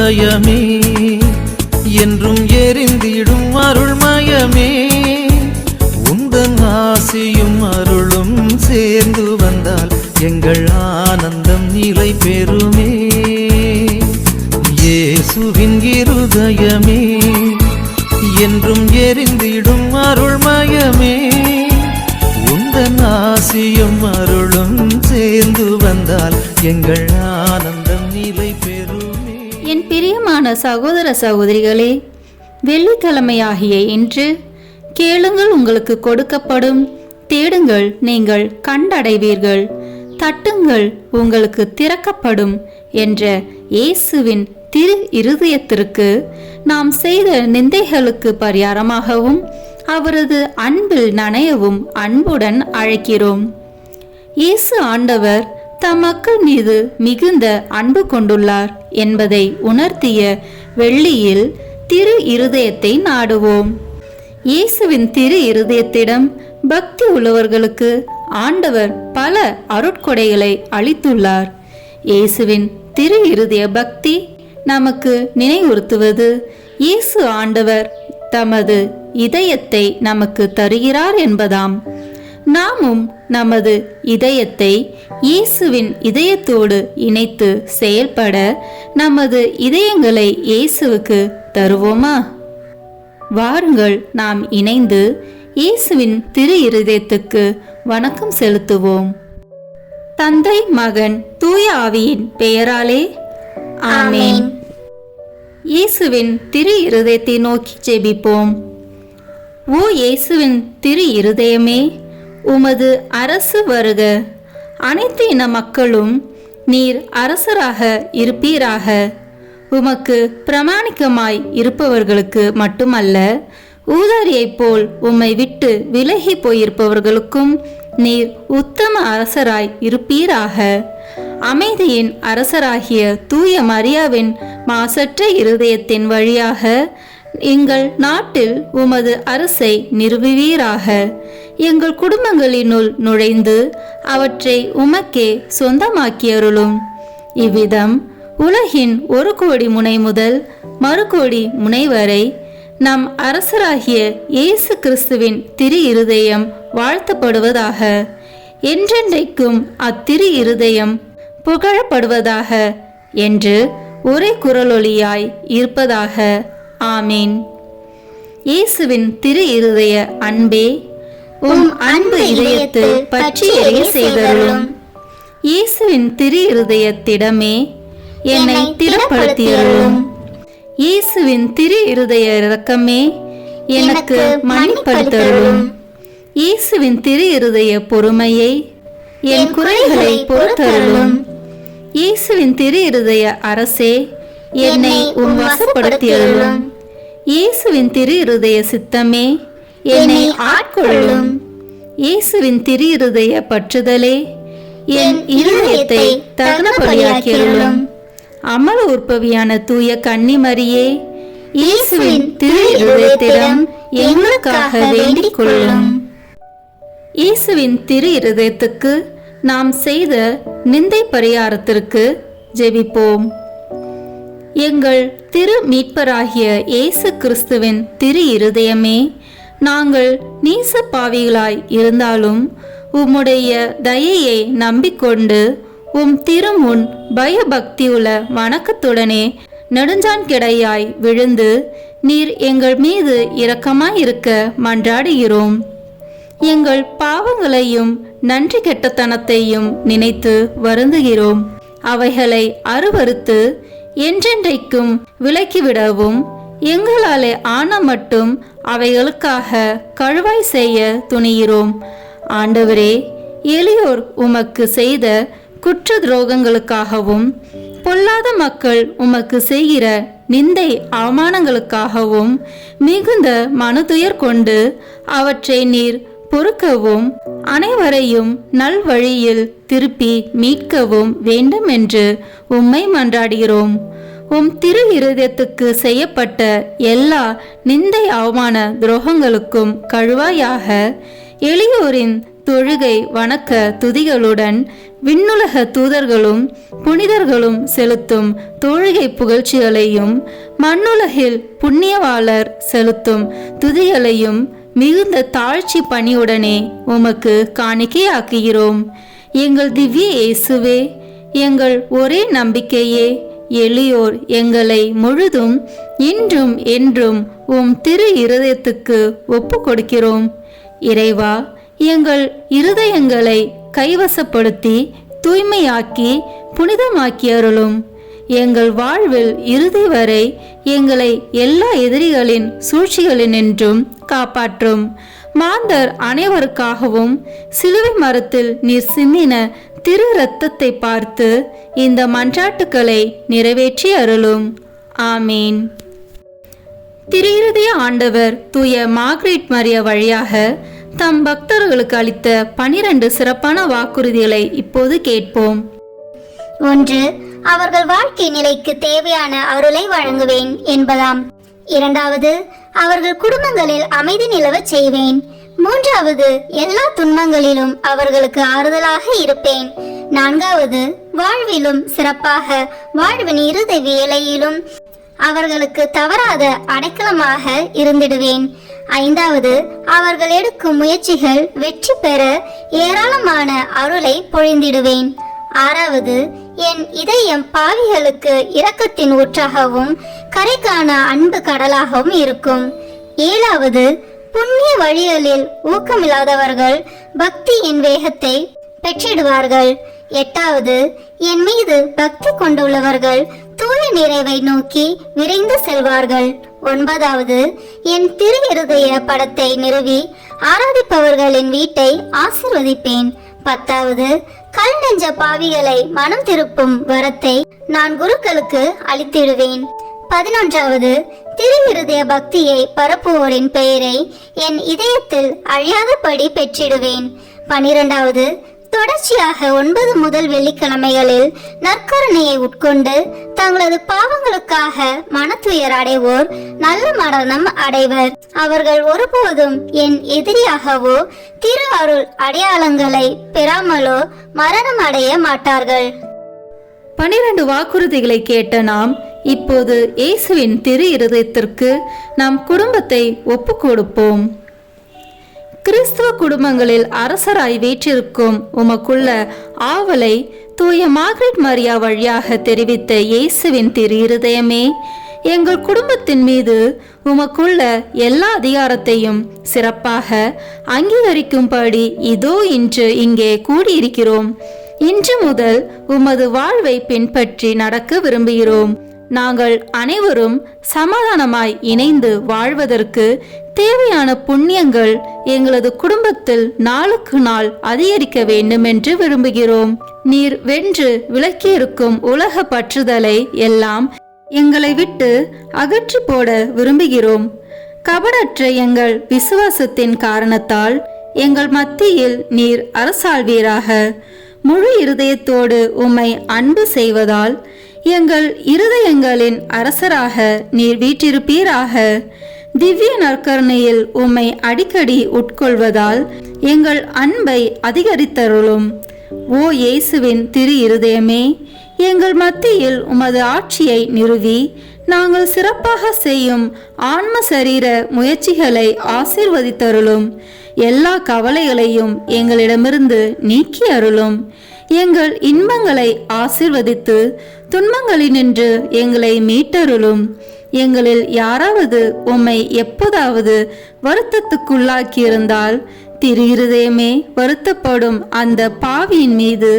இருதயமே என்றும் எரிந்திடும் அருள்மயமே, உந்தன் ஆசியும் அருளும் சேர்ந்து வந்தால் எங்கள் ஆனந்தம் நிலை பெறுமே. இயேசுவின் இருதயமே என்றும் எரிந்திடும் அருள்மயமே, உந்தன் ஆசியும் அருளும் சேர்ந்து வந்தால் எங்கள் ஆனந்தம் நிலை பெறுமே. என் பிரியமான சகோதர சகோதரிகளே, வெள்ளிக்கிழமையாகிய இன்று கேளுங்கள் உங்களுக்கு கொடுக்கப்படும், தேடுங்கள் நீங்கள் கண்டடைவீர்கள், தட்டுங்கள் உங்களுக்கு திறக்கப்படும் என்ற இயேசுவின் திரு இருதயத்திற்கு நாம் செய்த நிந்தைகளுக்கு பரிகாரமாகவும் அவரது அன்பில் நனையவும் அன்புடன் அழைக்கிறோம். இயேசு ஆண்டவர் தம் மக்கள் மீது மிகுந்த அன்பு கொண்டுள்ளார் என்பதை உணர்த்திய வெள்ளியில் திரு இருதயத்தை நாடுவோம். இயேசுவின் திரு இருதயத்திடம் பக்தி உள்ளவர்களுக்கு ஆண்டவர் பல அருட்கொடைகளை அளித்துள்ளார். இயேசுவின் திரு இருதய பக்தி நமக்கு நினைவுறுத்துவது இயேசு ஆண்டவர் தமது இதயத்தை நமக்கு தருகிறார் என்பதாம். நாமும் நமது இதயத்தை இயேசுவின் இதயத்தோடு இணைத்து செயல்பட நமது இதயங்களை இயேசுவுக்கு தருவோமா? வாருங்கள் நாம் இணைந்து இயேசுவின் திரு இருதயத்துக்கு வணக்கம் செலுத்துவோம். தந்தை, மகன், தூய ஆவியின் பெயராலே ஆமென். இயேசுவின் திரு இருதயத்தை நோக்கி ஜெபிப்போம். ஓ இயேசுவின் திரு இருதயமே, உமது அரசு வருக. அனைத்து இன மக்களும் நீர் அரசராக இருப்பீராக. உமக்கு பிரமாணிக்கமாய் இருப்பவர்களுக்கு மட்டுமல்ல, ஊதாரியைப் போல் உம்மை விட்டு விலகி போயிருப்பவர்களுக்கும் நீர் உத்தம அரசராய் இருப்பீராக. அமைதியின் அரசராகிய தூய மரியாவின் மாசற்ற இருதயத்தின் வழியாக எங்கள் நாட்டில் உமது அரசை நிறுவுவீராக. எங்கள் குடும்பங்களினுள் நுழைந்து அவற்றை உமக்கே சொந்தமாக்கியருளும். இவ்விதம் உலகின் ஒரு கோடி முனை முதல் மறுகோடி முனை வரை நம் அரசராகிய இயேசு கிறிஸ்துவின் திரு இருதயம் வாழ்த்தப்படுவதாக. என்றென்றைக்கும் அத்திரு இருதயம் புகழப்படுவதாக என்று ஒரே குரலொலியாய் இருப்பதாக. ஆமீன். இயேசுவின் திரு இருதய அன்பே, உம் அன்பு இதயத்தில் பற்றி எரிய செய்தருளும். இயேசுவின் திரு இருதயத்திடமே என்னை திடப்படுத்தியருளும். இயேசுவின் திரு இருதய இரக்கமே எனக்கு மன்னிப்படுத்தருளும். இயேசுவின் திரு இருதய பொறுமையை என் குறைகளை பொறுத்தருளும். இயேசுவின் திரு இருதய அரசே என்னை உம் வசப்படுத்தியருளும். இயேசுவின் திரு இருதய சித்தமே என்னை ஆட்கொள்ளும். இயேசுவின் திரு இருதய பற்றுதலே என் இருதயத்தை தகுந்த பலியாக்கியருளும். அமல உற்பவியான தூய கன்னிமரியே, இயேசுவின் திரு இருதயத்திடம் எங்களுக்காக வேண்டிக் கொள்ளும். இயேசுவின் திரு இருதயத்துக்கு நாம் செய்த நிந்தை பரிகாரத்திற்கு ஜெபிப்போம். எங்கள் திரு மீட்பராகிய இயேசு கிறிஸ்துவின் திரு இருதயமே, நாங்கள் நீச பாவிகளாய் இருந்தாலும் உம்முடைய தயையை நம்பிக்கொண்டு உம் திருமுன் பயபக்தியுள்ள வணக்கத்துடனே நெடுஞ்சான் கிடையாய் விழுந்து நீர் எங்கள் மீது இரக்கமாயிருக்க மன்றாடுகிறோம். எங்கள் பாவங்களையும் நன்றி கெட்டத்தனத்தையும் நினைத்து வருந்துகிறோம். அவைகளை அருவறுத்து என்றென்றைக்கும் விலக்கிவிடவும் எங்களாலே ஆன மட்டும் அவைகளுக்காக கழுவாய் செய்ய துணிகிறோம். ஆண்டவரே, எளியோர் உமக்கு செய்த குற்ற துரோகங்களுக்காகவும் பொல்லாத மக்கள் உமக்கு செய்கிற நிந்தை அவமானங்களுக்காகவும் மிகுந்த மனதுயர் கொண்டு அவற்றை நீர் பொறுக்கவும் அனைவரையும் நல்வழியில் திருப்பி மீட்கவும் வேண்டும் என்று உம்மை மன்றாடுகிறோம். உம் திரு இருதயத்துக்கு செய்யப்பட்ட எல்லா நிந்தை அவமான துரோகங்களுக்கும் கழுவாயாக எளியோரின் தொழுகை வணக்க துதிகளுடன் விண்ணுலக தூதர்களும் புனிதர்களும் செலுத்தும் தொழுகை புகழ்ச்சிகளையும் மண்ணுலகில் புண்ணியவாளர் செலுத்தும் துதிகளையும் மிகுந்த தாழ்ச்சி பணியுடனே உமக்கு காணிக்கையாக்குகிறோம். எங்கள் திவ்ய இயேசுவே, எங்கள் ஒரே நம்பிக்கையே, எளியோர் எங்களை முழுதும் இன்றும் என்றும் உம் திரு இருதயத்துக்கு ஒப்பு கொடுக்கிறோம். இறைவா, எங்கள் இருதயங்களை கைவசப்படுத்தி தூய்மையாக்கி புனிதமாக்கி அருளும். எங்கள் வாழ்வில் இறுதி வரை எங்களை எல்லா எதிரிகளின் சூழ்ச்சிகளினின்றும் காப்பாற்றும். மாந்தர் அனைவருக்காகவும் சிலுவை மரத்தில் நீர் சிந்தின திரு இரத்தத்தை பார்த்து இந்த மன்றாட்டுக்களை நிறைவேற்றி அருளும். ஆமீன். திரு இருதய ஆண்டவர் தூய மார்கரெட் மரியா வழியாக தம் பக்தர்களுக்கு அளித்த 12 சிறப்பான வாக்குறுதிகளை இப்போது கேட்போம். 1. அவர்கள் வாழ்க்கை நிலைக்கு தேவையான அருளை வழங்குவேன் என்பதாம். 2. அவர்கள் குடும்பங்களில் அமைதி நிலவச் செய்வேன். 3. எல்லா துன்பங்களிலும் அவர்களுக்கு ஆறுதலாக இருப்பேன். 4. வாழ்விலும் சிறப்பாக வாழ்வின் இறுதி வேளையிலும் அவர்களுக்கு தவறாத அடைக்கலமாக இருந்திடுவேன். 5. அவர்கள் எடுக்கும் முயற்சிகள் வெற்றி பெற ஏராளமான அருளை பொழிந்திடுவேன். 6. என் இதயம் பாவிகளுக்கு இரக்கத்தின் ஊற்றாகவும் கரைக்கான அன்பு கடலாகவும் இருக்கும். 7. புண்ணிய வழிகளில் ஊக்கமில்லாதவர்கள் பக்தியின் வேகத்தை பெற்றிடுவார்கள். 8. என் மீது பக்தி கொண்டுள்ளவர்கள் தூய நிறைவை நோக்கி விரைந்து செல்வார்கள். 9. என் திரு இருதய படத்தை நிறுவி ஆராதிப்பவர்களின் வீட்டை ஆசீர்வதிப்பேன். 10. கல் நெஞ்ச பாவிகளை மனம் திருப்பும் வரத்தை நான் குருக்களுக்கு அளித்திடுவேன். 11. திரு இருதய பக்தியை பரப்புவோரின் பெயரை என் இதயத்தில் அழியாதபடி பெற்றிடுவேன். 12. தொடர்ச்சியாக 9 முதல் வெள்ளிக்கிழமைகளில் நற்கருணையை உட்கொண்டு தங்களது பாவங்களுக்காக மனத்துயர் அடைவோர் நல்ல மரணம் அடைவர். அவர்கள் ஒருபோதும் என் எதிரியாகவோ திரு அருள் அடையாளங்களை பெறாமலோ மரணம் அடைய மாட்டார்கள். 12 வாக்குறுதிகளை கேட்ட நாம் இப்போது இயேசுவின் திரு இருதயத்திற்கு நம் குடும்பத்தை ஒப்பு கொடுப்போம். கிறிஸ்துவ குடும்பங்களில் அரசராய் வீற்றிருக்கும் உமக்குள்ள ஆவலை தூய மார்கரெட் மரியா வழியாக தெரிவித்த இயேசுவின் திரு இருதயமே, எங்கள் குடும்பத்தின் மீது உமக்குள்ள எல்லா அதிகாரத்தையும் சிறப்பாக அங்கீகரிக்கும்படி இதோ இன்று இங்கே கூடியிருக்கிறோம். இன்று முதல் உமது வாழ்வை பின்பற்றி நடக்க விரும்புகிறோம். நாங்கள் அனைவரும் சமாதானமாய் இணைந்து வாழ்வதற்கு தேவையான புண்ணியங்கள் எங்களது குடும்பத்தில் நாளுக்கு நாள் அதிகரிக்க வேண்டும் என்று விரும்புகிறோம். நீர் வென்று விலக்கியிருக்கும் உலக பற்றுதலை எல்லாம் எங்களை விட்டு அகற்றி போட விரும்புகிறோம். கபடற்ற எங்கள் விசுவாசத்தின் காரணத்தால் எங்கள் மத்தியில் நீர் அரசாள்வீராக. முழு இருதயத்தோடு உம்மை அன்பு செய்வதால் எங்கள் இருதயங்களின் அரசராக நீர் வீற்றிருப்பீராக. திவ்ய நற்கருணையில் உம்மை அடிக்கடி உட்கொள்வதால் எங்கள் அன்பை அதிகரித்தருளும். ஓ இயேசுவின் திரு இருதயமே, எங்கள் மத்தியில் உமது ஆட்சியை நிறுவி நாங்கள் சிறப்பாக செய்யும் ஆன்ம சரீர முயற்சிகளை ஆசீர்வதித்தருளும். எல்லா கவலைகளையும் எங்களிடமிருந்து நீக்கி அருளும். எங்கள் இன்பங்களை ஆசீர்வதித்து துன்பங்களினின்று எங்களை மீட்டருளும். எங்களில் யாராவது உம்மை எப்போதாவது வருத்தத்துக்குள்ளாக்கியிருந்தால் திரு இருதயமே, வருத்தப்படும் அந்த பாவியின் மீது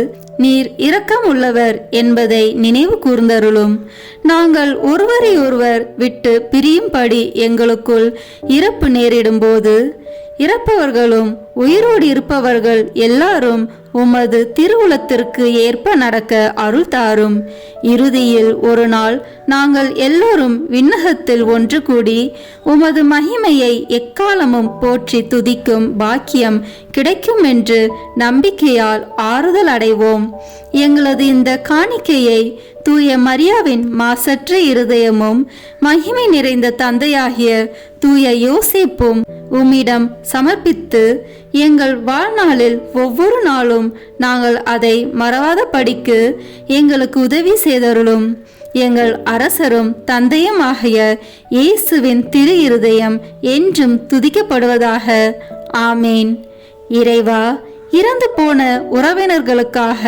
நீர் இரக்கமுள்ளவர் என்பதை நினைவு கூர்ந்தருளும். நாங்கள் ஒருவரை ஒருவர் விட்டு பிரியும்படி எங்களுக்குள் இறப்பு நேரிடும்போது இறப்பவர்களும் உயிரோடு இருப்பவர்கள் எல்லாரும் உமது திருவுளத்திற்கு ஏற்ப நடக்க அருள் தாரும். இறுதியில் ஒரு நாள் நாங்கள் எல்லோரும் விண்ணகத்தில் ஒன்று கூடி உமது மகிமையை எக்காலமும் போற்றி துதிக்கும் பாக்கியம் கிடைக்கும் என்று நம்பிக்கையால் ஆறுதல் அடைவோம். எங்களது இந்த காணிக்கையை தூய மரியாவின் மாசற்ற இருதயமும் மகிமை நிறைந்த தந்தையாகிய தூய யோசேப்பும் உம்மிடம் சமர்ப்பித்து எங்கள் வாழ்நாளில் ஒவ்வொரு நாளும் நாங்கள் அதை மறவாத படிக்கு எங்களுக்கு உதவி செய்தருளும். எங்கள் அரசரும் தந்தையும் ஆகிய இயேசுவின் திரு இருதயம் என்றும் துதிக்கப்படுவதாக. ஆமேன். இறைவா, இறந்து போன உறவினர்களுக்காக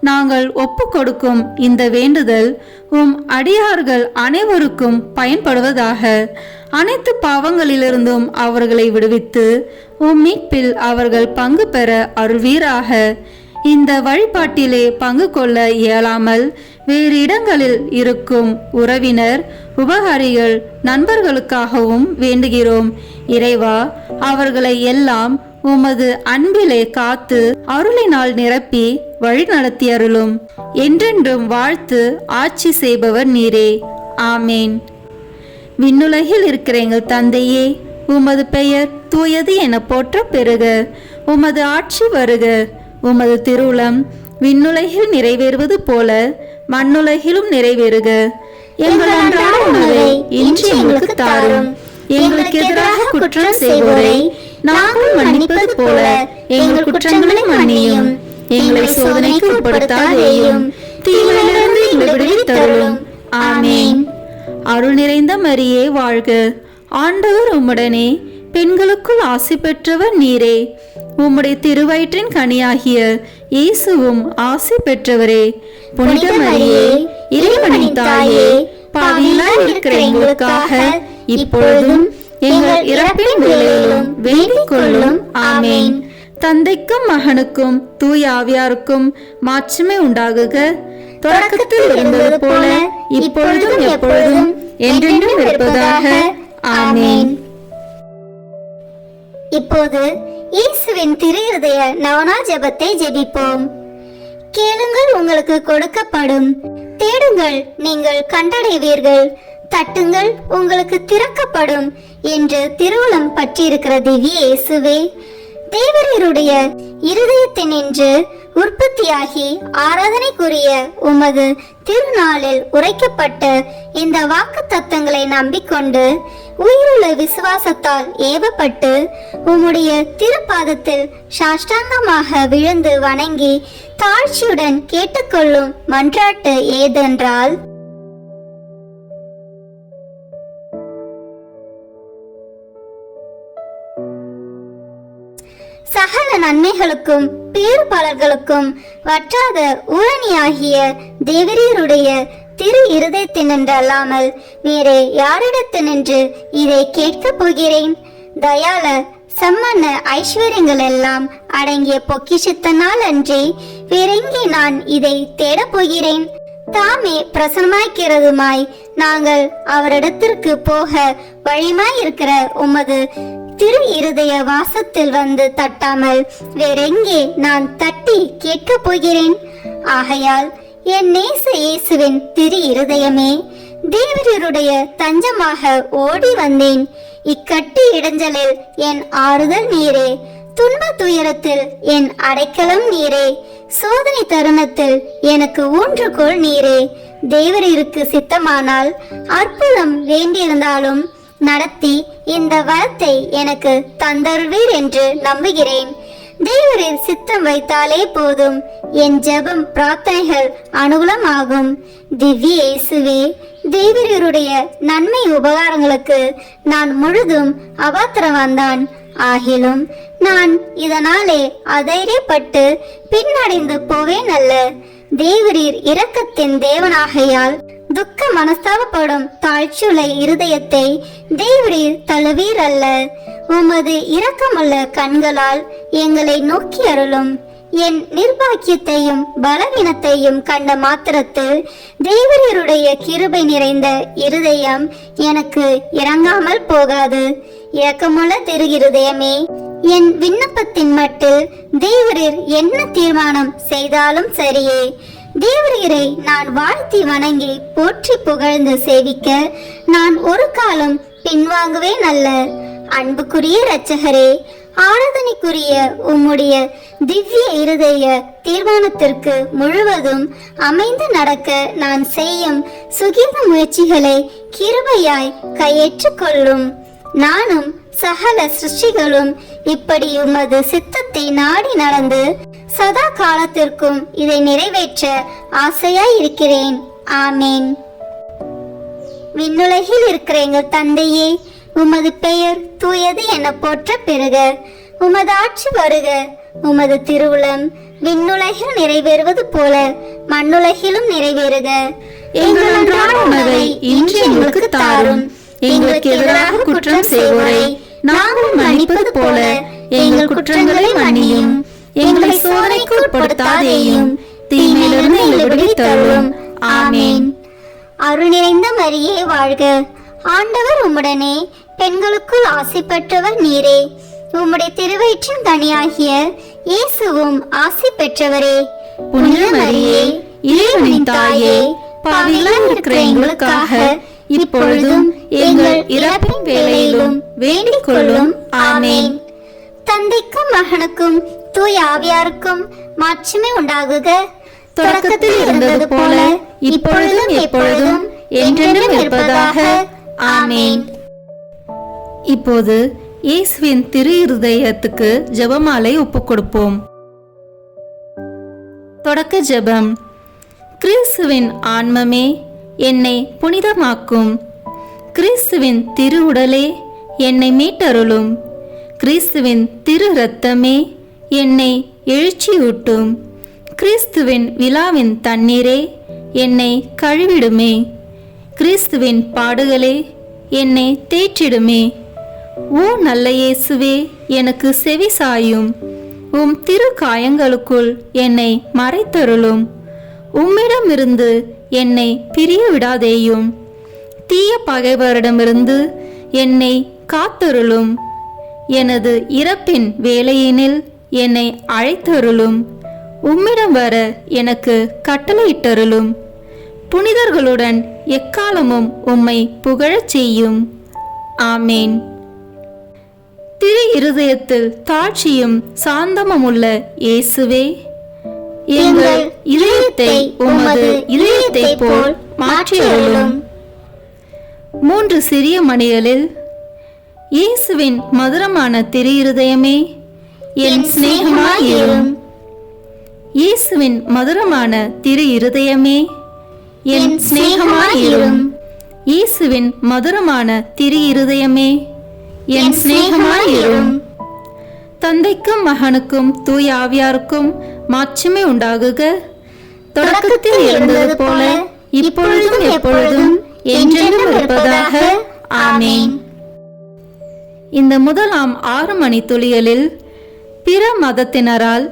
நாங்கள் ஒப்பு கொடுக்கும் இந்த வேண்டுதல் உம் அடியார்கள் அனைவருக்கும் பயன்படுவதாக. அனைத்து பாவங்களிலிருந்தும் அவர்களை விடுவித்து உம் மீட்பில் அவர்கள் பங்கு பெற அருள்வீராக. இந்த வழிபாட்டிலே பங்கு கொள்ள இயலாமல் வேறு இடங்களில் இருக்கும் உறவினர், உபகாரிகள், நண்பர்களுக்காகவும் வேண்டுகிறோம். இறைவா, அவர்களை எல்லாம் உமது அன்பிலே காத்து அருளினால் நிரப்பி வழி நடத்தி அருளும். என்றென்றும் வாழ்த்து ஆட்சி செய்பவர் நீரே. ஆமேன். விண்ணுலகில் இருக்கிற எங்கள் தந்தையே, உமது பெயர் தூயது என போற்ற பெறுக. உமது ஆட்சி வருக. உமது திருவுளம் விண்ணுலகில் நிறைவேறுவது போல மண்ணுலகிலும் நிறைவேறுக. எங்கள் அன்றாட உணவை இன்று எங்களுக்கு தாரும். எங்களுக்கு எதிராக குற்றம் செய்வோரை நாங்கள் மன்னிப்பது போல எங்கள் குற்றங்களை மன்னியும். எங்களை சோதனைக்கு உட்படுத்தாதேயும், தீமையிலிருந்து எங்களை விடுவித்தருளும். ஆமேன். அருள் நிறைந்த மரியே வாழ்க. ஆண்டவர் உம்முடனே, பெண்களுக்குள் ஆசி பெற்றவர் நீரே. உம்முடைய திருவயிற்றின் கனியாகிய இயேசுவும் ஆசி பெற்றவரே. புனித மரியே, இறைவனின் தாயே, பாவிகளாய் இருக்கிற எங்களுக்காக இப்பொழுதும் எங்கள் இறப்பின் வேளையிலும் வேண்டிக் கொள்ளும். ஆமேன். தந்தைக்கும் மகனுக்கும் தூய ஆவியாருக்கும் மாட்சிமை உண்டாகுக. தொடக்கத்தில் இருந்தது போல இப்பொழுதும் எப்பொழுதும் என்றென்றும் இருப்பதாக. ஆமேன். இப்போது இயேசுவின் திரு இருதய நவநாள் ஜெபத்தை ஜெபிப்போம். கேளுங்கள், உங்களுக்கு கொடுக்கப்படும். தேடுங்கள், நீங்கள் கண்டடைவீர்கள். தட்டுங்கள், உங்களுக்கு திறக்கப்படும் என்று திருவுளம் பற்றியிருக்கிற திவ்ய இயேசுவே, தேவரீருடைய இருதயத்தினின்று உற்பத்தியாகி ஆராதனைக்குரிய உமது திருநாளில் உரைக்கப்பட்ட இந்த வாக்கு தத்தங்களை நம்பிக்கொண்டு உயிருள்ள விசுவாசத்தால் ஏவப்பட்டு உம்முடைய திருப்பாதத்தில் சாஷ்டாங்கமாக விழுந்து வணங்கி தாழ்ச்சியுடன் கேட்டுக்கொள்ளும் மன்றாட்டு ஏதென்றால், சகல நன்மைகளுக்கும் பேறுபாலர்களுக்கும் வற்றாத ஊரணியாகிய தேவரீருடைய திரு இருதயத்தினின்றல்லாமல் வேறே யாரிடத்தினின்று இதை கேட்கப் போகிறேன்? தயால சம்மன்ன ஐஸ்வர்யங்கள் எல்லாம் அடங்கிய பொக்கிஷத்தினால் அன்றி வேறெங்கே நான் இதை தேடப் போகிறேன்? தாமே பிரசன்னமாய்க்கிறதுமாய் நாங்கள் அவரிடத்திற்கு போக வழிமாயிருக்கிற உமது திரு இருதய வாசத்தில் வந்து தட்டாமல் வேறெங்கே நான் தட்டி கேட்கப் போகிறேன்? ஆகையால் என் நேச இயேசுவின் திரு இருதயமே, தேவரீருடைய தஞ்சமாக ஓடி வந்தேன். இக்கட்டு இடைஞ்சலில் என் ஆறுதல் நீரே, துன்ப துயரத்தில் என் அடைக்கலம் நீரே, சோதனை தருணத்தில் எனக்கு ஊன்றுகோல் நீரே. தேவரீருக்கு சித்தமானால் அற்புதம் வேண்டியிருந்தாலும் நடத்தி இந்த வரத்தை எனக்கு தந்தருவீர் என்று நம்புகிறேன். தேவரீர் சித்தம் வைத்தாலே போதும், என் ஜெபம் பிரார்த்தனைகள் அனுகூலமாகும். திவ்ய இயேசுவே, தேவரீருடைய நன்மை உபகாரங்களுக்கு நான் முழுதும் அபாத்திரவான்தான். ஆகிலும் நான் இதனாலே அதைரியப்பட்டு பின்னடைந்து போவேன் அல்ல. தேவரீர் இரக்கத்தின் தேவனாகையால் துக்க மனஸ்தாபப்படும் தாழ்ச்சியுள்ள இருதயத்தை தேவரீர் தழுவீர் அல்ல. உமது இரக்கமுள்ள கண்களால் எங்களை நோக்கி அருளும். என் நிர்பாக்கியத்தையும் பலவீனத்தையும் கண்ட மாத்திரத்தில் தேவரீருடைய கிருபை நிறைந்த இருதயம் எனக்கு இறங்காமல் போகாது. இரக்கமுள்ள திரு இருதயமே, என் விண்ணப்பத்தின் மட்டில் தேவரீர் என்ன தீர்மானம் செய்தாலும் சரியே. தேவரீரை நான் வாழ்த்தி வணங்கி போற்றி புகழ்ந்து சேவிக்க நான் ஒரு காலம் பின்வாங்குவேன் அல்ல. அன்புக்குரிய இரட்சகரே, ஆராதனைக்குரிய உம்முடைய திவ்ய இருதய தீர்மானத்திற்கு முழுவதும் அமைந்து நடக்க நான் செய்யும் சுகீத முயற்சிகளை கிருபையாய் கையேற்றுக் கொள்ளும். நானும் சகல சிருஷ்டிகளும் இப்படி உமது சித்தத்தை நாடி நடந்து சதா காலத்திற்கும் இதை நிறைவேற்ற ஆசையாய் இருக்கிறேன். ஆமேன். விண்ணுலகில் இருக்கிற எங்கள் தந்தையே, உமது பெயர் தூயது என போற்ற பெறுக. உமது ஆட்சி வருக. உமது திருவுளம் விண்ணுலகில் நிறைவேறுவது போல மண்ணுலகிலும் நிறைவேறுக. எங்கள் அன்றாட உணவை இன்று எங்களுக்கு தாரும். எங்களுக்கு எதிராக குற்றம் செய்வோரை நாங்கள் மன்னிப்பது போல எங்கள் குற்றங்களை மன்னியும். எங்களை சோதனைக்கு உட்படுத்தாதேயும், தீமையிலிருந்து எங்களை விடுவித்தருளும். ஆமேன். அருள் நிறைந்த மரியே வாழ்க. ஆண்டவர் உம்முடனே, பெண்களுக்குள் ஆசி பெற்றவர் நீரே. உம்முடைய திருவயிற்றின் கனியாகிய இயேசுவும் ஆசி பெற்றவரே. புனித மரியே, இறைவனின் தாயே, பாவிகளாய் இருக்கிற எங்களுக்காக இப்பொழுதும் எங்கள் இறப்பின் வேளையிலும் வேண்டிக் கொள்ளும். ஆமேன். தந்தைக்கும் மகனுக்கும் தூய ஆவியாருக்கும் மாட்சிமை உண்டாகுக. தொடக்கத்தில் இருந்தது போல இப்பொழுதும் எப்பொழுதும் என்றென்றும் இருப்பதாக. ஆமேன். இப்போது இயேசுவின் திரு இருதயத்துக்கு ஜெபமாலை ஒப்புக் கொடுப்போம். தொடக்க ஜெபம். கிறிஸ்துவின் ஆன்மமே, என்னை புனிதமாக்கும். கிறிஸ்துவின் திரு உடலே, என்னை மீட்டருளும். கிறிஸ்துவின் திரு இரத்தமே, என்னை எழுச்சியூட்டும். கிறிஸ்துவின் விழாவின் தண்ணீரே, என்னை கழுவிடுமே. கிறிஸ்துவின் பாடுகளே, என்னை தேற்றிடுமே. ஓ நல்ல இயேசுவே, எனக்கு செவி சாயும். உம் திரு காயங்களுக்குள் என்னை மறைத்தருளும். உம்மிடமிருந்து என்னை பிரிய விடாதேயும். தீய பகைவரிடமிருந்து என்னை காத்தருளும். எனது இறப்பின் வேளையினில் என்னை அழைத்தருளும். உம்மிடம் வர எனக்கு கட்டளையிட்டருளும். புனிதர்களுடன் எக்காலமும் உம்மை புகழச் செய்யும். ஆமேன். திரு இருதயத்தில் தாட்சியும் சாந்தமும் உள்ள இயேசுவே, எங்கள் இதயத்தை உமது இதயத்தை போல் மாற்றியருளும். 3 சிறிய மணிகளில் இயேசுவின் மதுரமான திரு இருதயமே, என் சிநேகமாயிரும். இயேசுவின் மதுரமான திரு இருதயமே, என் சிநேகமாயிரும். இயேசுவின் மதுரமான திரு இருதயமே, என் சிநேகமாயிரும். தந்தைக்கும் மகனுக்கும் தூய ஆவியாருக்கும் மாட்சிமை உண்டாகுக. தொடக்கத்தில் இருந்தது போல இப்பொழுதும் எப்பொழுதும் என்றென்றும் இருப்பதாக. ஆமேன். இந்த முதலாம் 6 மணி துளிகளில் பிற மதத்தினரால்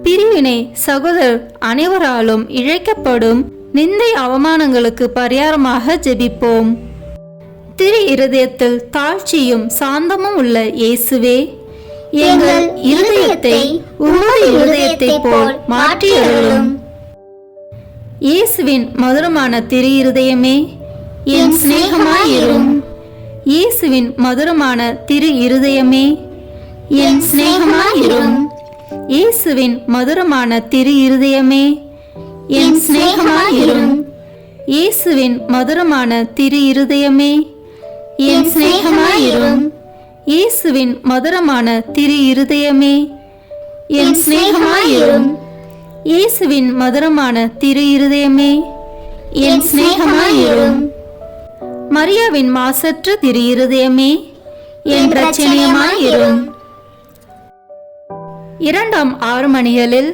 பிரிவினை சகோதரர் அனைவராலும் இழைக்கப்படும் நிந்தை அவமானங்களுக்கு பரிகாரமாக ஜெபிப்போம். திரு இருதயத்தில் தாழ்ச்சியும் சாந்தமும் உள்ள இயேசுவே, எங்கள் இருதயத்தை உமது இருதயத்தை போல் மாற்றியருளும். இயேசுவின் மதுரமான திரு இருதயமே, என் சிநேகமாயிரும். இயேசுவின் மதுரமான திரு இருதயமே, என் சிநேகமாயிரும். இயேசுவின் மதுரமான திரு இருதயமே, என் சிநேகமாயிரும். இயேசுவின் மதுரமான திரு இருதயமே, என் சிநேகமாயிரும். இயேசுவின் மதுரமான திரு இருதயமே, என் சிநேகமாயிரும். இயேசுவின் மதுரமான திரு இருதயமே, என் சிநேகமாயிரும். மரியாவின் மாசற்ற திரு இருதயமே, என் இரட்சணியமாயிரும். 2ஆம் 6 மணிகளில்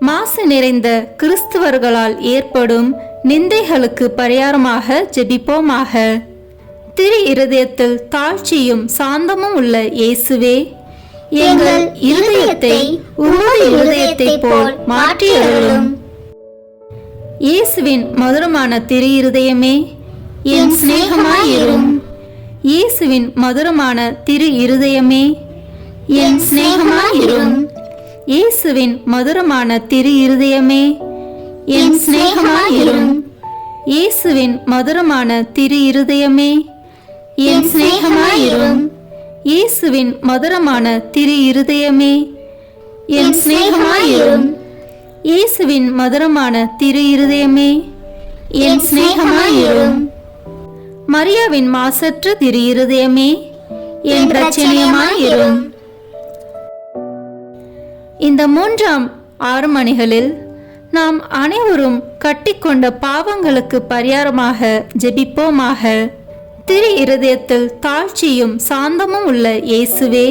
மாசு நிறைந்த கிறிஸ்தவர்களால் ஏற்படும் நிந்தைகளுக்கு பரிகாரமாக ஜெபிப்போமாக. திரு இருதயத்தில் தாழ்ச்சியும் சாந்தமும் உள்ள இயேசுவே, எங்கள் இருதயத்தை உமது இருதயத்தை போல் மாற்றியருளும். இயேசுவின் மதுரமான திரு இருதயமே, என் சிநேகமாயிரும். இயேசுவின் மதுரமான திரு இருதயமே, என் சிநேகமாயிரும். இயேசுவின் மதுரமான திரு இருதயமே, என் சிநேகமாயிரும். இயேசுவின் மதுரமான திரு இருதயமே, என் சிநேகமாயிரும். இயேசுவின் மதுரமான திரு இருதயமே என் சிநேகமாயிரும். இயேசுவின் மதுரமான திரு இருதயமே என் சிநேகமாயிரும். மரியாவின் மாசற்ற திரு இருதயமே என் இரட்சணியமாயிரும். இந்த 3ஆம் 6 மணிகளில் நாம் அனைவரும் கட்டிக்கொண்ட பாவங்களுக்கு பரிகாரமாக ஜெபிப்போமாக. திரு இருதயத்தில் தாழ்ச்சியும் சாந்தமும் உள்ள இயேசுவே,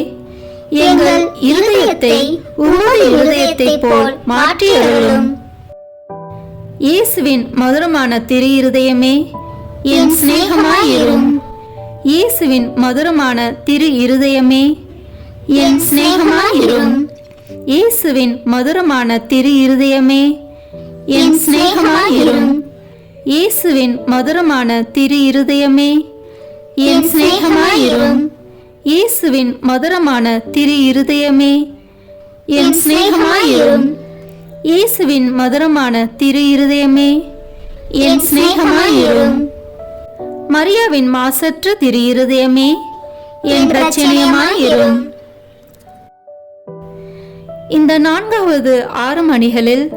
எங்கள் இருதயத்தை உமது இருதயத்தை போல் மாற்றியருளும். இயேசுவின் மதுரமான திரு இருதயமே என் சிநேகமாயிரும். இயேசுவின் மதுரமான திரு இருதயமே என் சிநேகமாயிரும். இயேசுவின் மதுரமான திரு இருதயமே என் சிநேகமாயிரும். இயேசுவின் மதுரமான திரு இருதயமே என் சிநேகமாயிரும். இயேசுவின் மதுரமான திரு இருதயமே என் சிநேகமாயிரும். இயேசுவின் மதுரமான திரு இருதயமே என் சிநேகமாயிரும். மரியாவின் மாசற்ற திரு இருதயமே என் இரட்சணியமாயிரும். இந்த 4வது 6 மணிகளில்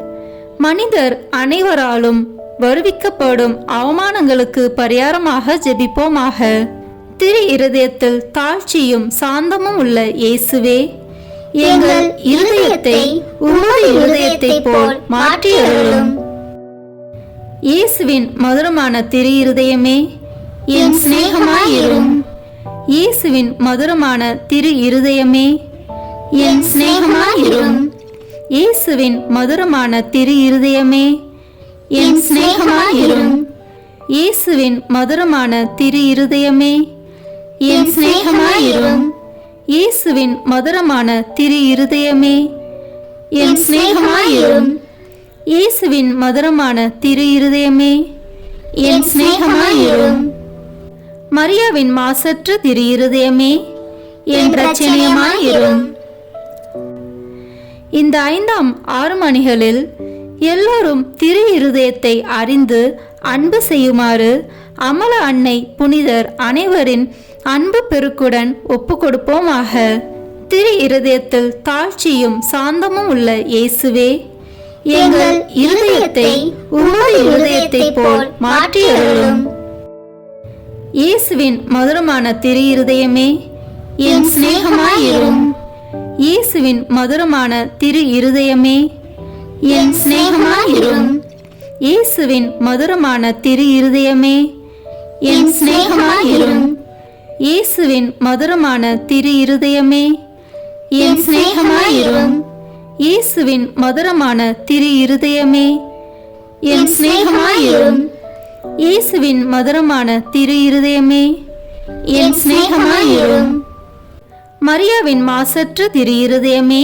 மனிதர் அனைவராலும் வருவிக்கப்படும் அவமானங்களுக்கு பரிகாரமாக ஜெபிப்போமாக. திரு இருதயத்தில் தாழ்ச்சியும் சாந்தமும் உள்ள இயேசுவே, எங்கள் இருதயத்தை உமது இருதயத்தை போல் மாற்றியருளும். இயேசுவின் மதுரமான திரு இருதயமே என் சிநேகமாயிரும். இயேசுவின் மதுரமான திரு இருதயமே என் சிநேகமாயிரும். இயேசுவின் மதுரமான திரு இருதயமே என் சிநேகமாயிரும். இயேசுவின் மதுரமான திரு இருதயமே என் சிநேகமாயிரும். இயேசுவின் மதுரமான திரு இருதயமே என் சிநேகமாயிரும். இயேசுவின் மதுரமான திரு இருதயமே என் சிநேகமாயிரும். மரியாவின் மாசற்ற திரு இருதயமே என் இரட்சணியமாயிரும். இந்த 5ஆம் 6 மணிகளில் எல்லோரும் திரு இருதயத்தை அறிந்து அன்பு செய்யுமாறு அமல அன்னை புனிதர் அனைவரின் அன்பு பெருக்குடன் ஒப்பு கொடுப்போமாக. திரு இருதயத்தில் தாழ்ச்சியும் சாந்தமும் உள்ள இயேசுவே, எங்கள் இருதயத்தை உமது இருதயத்தை போல் மாற்றியருளும். இயேசுவின் மதுரமான திரு இருதயமே என் சிநேகமாயிரும். இயேசுவின் மதுரமான திரு இருதயமே என் சிநேகமாயிரும். இயேசுவின் மதுரமான திரு இருதயமே என் சிநேகமாயிரும். இயேசுவின் மதுரமான திரு இருதயமே என் சிநேகமாயிரும். இயேசுவின் மதுரமான திரு இருதயமே என் சிநேகமாயிரும். இயேசுவின் மதுரமான திரு இருதயமே என் சிநேகமாயிரும். மரியாவின் மாசற்ற திரு இருதயமே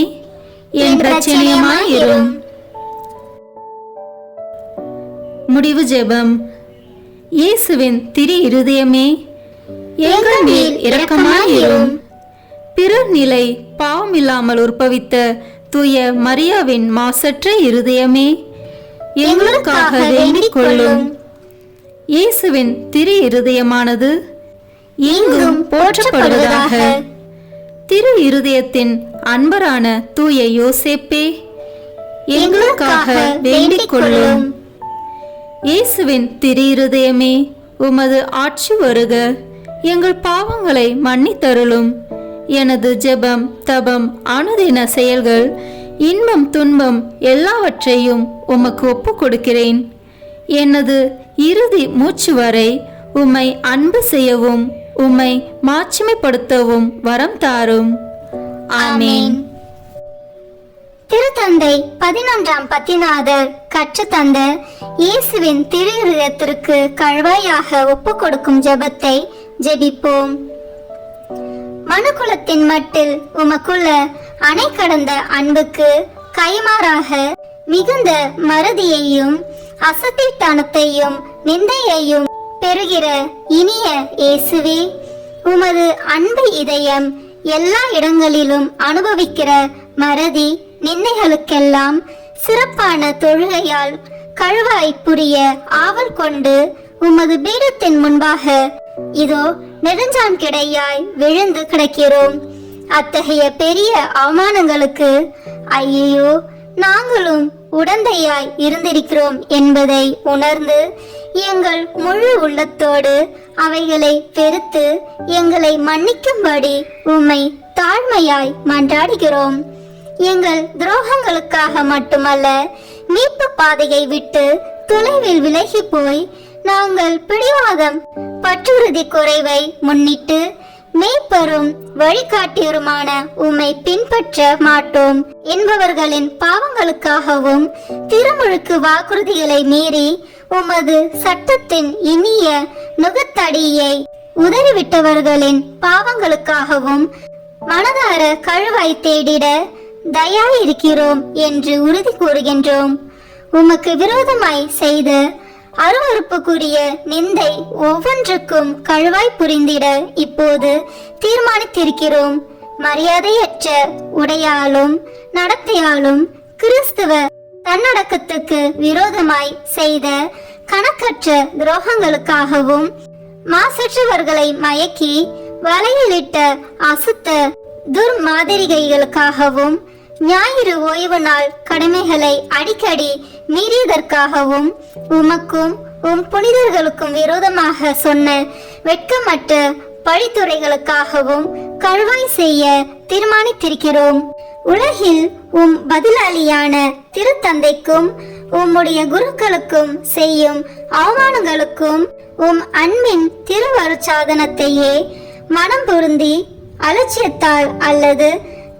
என் இரட்சணியமாயிரும். முடிவு ஜெபம். இயேசுவின் திரு இருதயமே எங்கள் மேல் இரக்கமாயிரும். பிறர் நிலை பாவமில்லாமல் உற்பவித்த தூய மரியாவின் மாசற்ற இருதயமே எங்களுக்காக வேண்டிக் கொள்ளும். இயேசுவின் திரு இருதயமானது எங்கும் போற்றப்படுவதாக. திரு இருதயத்தின் அன்பரான தூய யோசேப்பே எங்களுக்காக வேண்டிக் கொள்ளும். இயேசுவின் திரு இருதயமே உமது ஆட்சி வருக, எங்கள் பாவங்களை மன்னித்தருளும். எனது ஜெபம் தபம் அனுதின செயல்கள் இன்பம் துன்பம் எல்லாவற்றையும் உமக்கு ஒப்பு கொடுக்கிறேன். எனது இறுதி மூச்சு வரை உம்மை அன்பு செய்யவும் உம்மை மாட்சிமைப்படுத்தவும் வரம் தாரும். ஆமேன். திருத்தந்தை 11ஆம் பத்திநாதர் கற்றுத்தந்த இயேசுவின் திரு இருதயத்திற்கு கழுவாயாக ஒப்பு கொடுக்கும் ஜெபத்தை ஜெபிப்போம். மனுக்குலத்தின் மட்டில் உமக்குள்ள அணை கடந்த அன்புக்கு கைமாறாக மிகுந்த மறதியையும் அசத்திட்டானத்தையும் நிந்தையையும் பெறுகிற இனிய இயேசுவே, உமது அன்பு இதயம் எல்லா இடங்களிலும் அனுபவிக்கிற மறதி நிந்தைகளுக்கெல்லாம் சிறப்பான தொழுகையால் கழுவாய் புரிய ஆவல் கொண்டு உமது பீடத்தின் முன்பாக இதோ நெடுஞ்சான் கிடையாய் விழுந்து கிடக்கிறோம். அத்தகைய பெரிய அவமானங்களுக்கு ஐயோ நாங்களும் உடந்தையாய் இருந்திருக்கிறோம் என்பதை உணர்ந்து எங்கள் முழு உள்ளத்தோடு அவைகளை வெறுத்து எங்களை மன்னிக்கும்படி உம்மை தாழ்மையாய் மன்றாடுகிறோம். எங்கள் துரோகங்களுக்காக மட்டுமல்ல, மீட்பு பாதையை விட்டு தொலைவில் விலகி போய் நாங்கள் பிடிவாதம் பற்றுறுதி குறைவை முன்னிட்டு மேய்ப்பரும் வழிகாட்டியருமான உம்மை பின்பற்ற மாட்டோம் என்பவர்களின் பாவங்களுக்காகவும் திருமுழுக்கு வாக்குறுதிகளை மீறி உமது சட்டத்தின் இனிய நுகத்தடியை உதறிவிட்டவர்களின் பாவங்களுக்காகவும் மனதார கழுவாய் தேடிட தயாயிருக்கிறோம் என்று உறுதி கூறுகின்றோம். உமக்கு விரோதமாய் செய்த அருவருப்புக்குரிய நிந்தை ஒவ்வொன்றுக்கும் கழுவாய் புரிந்திட இப்போது தீர்மானித்திருக்கிறோம். மரியாதையற்ற உடையாலும் நடத்தையாலும் கிறிஸ்துவ தன்னடக்கத்துக்கு விரோதமாய் செய்த கணக்கற்ற துரோகங்களுக்காகவும் மாசற்றவர்களை மயக்கி வலையிலிட்ட அசுத்த துர்மாதிரிகைகளுக்காகவும் ஞாயிறு ஓய்வு நாள் கடமைகளை அடிக்கடி மீறியதற்காகவும் உமக்கும் உம் புனிதர்களுக்கும் விரோதமாக சொன்ன வெட்கமற்ற பழித்துறைகளுக்காகவும் கழுவாய் செய்ய தீர்மானித்திருக்கிறோம். உலகில் உம் பதிலாளியான திருத்தந்தைக்கும் உம்முடைய குருக்களுக்கும் செய்யும் அவமானங்களுக்கும் உம் அன்பின் திருவருட்சாதனத்தையே மனம் பொருந்தி அலட்சியத்தால் அல்லது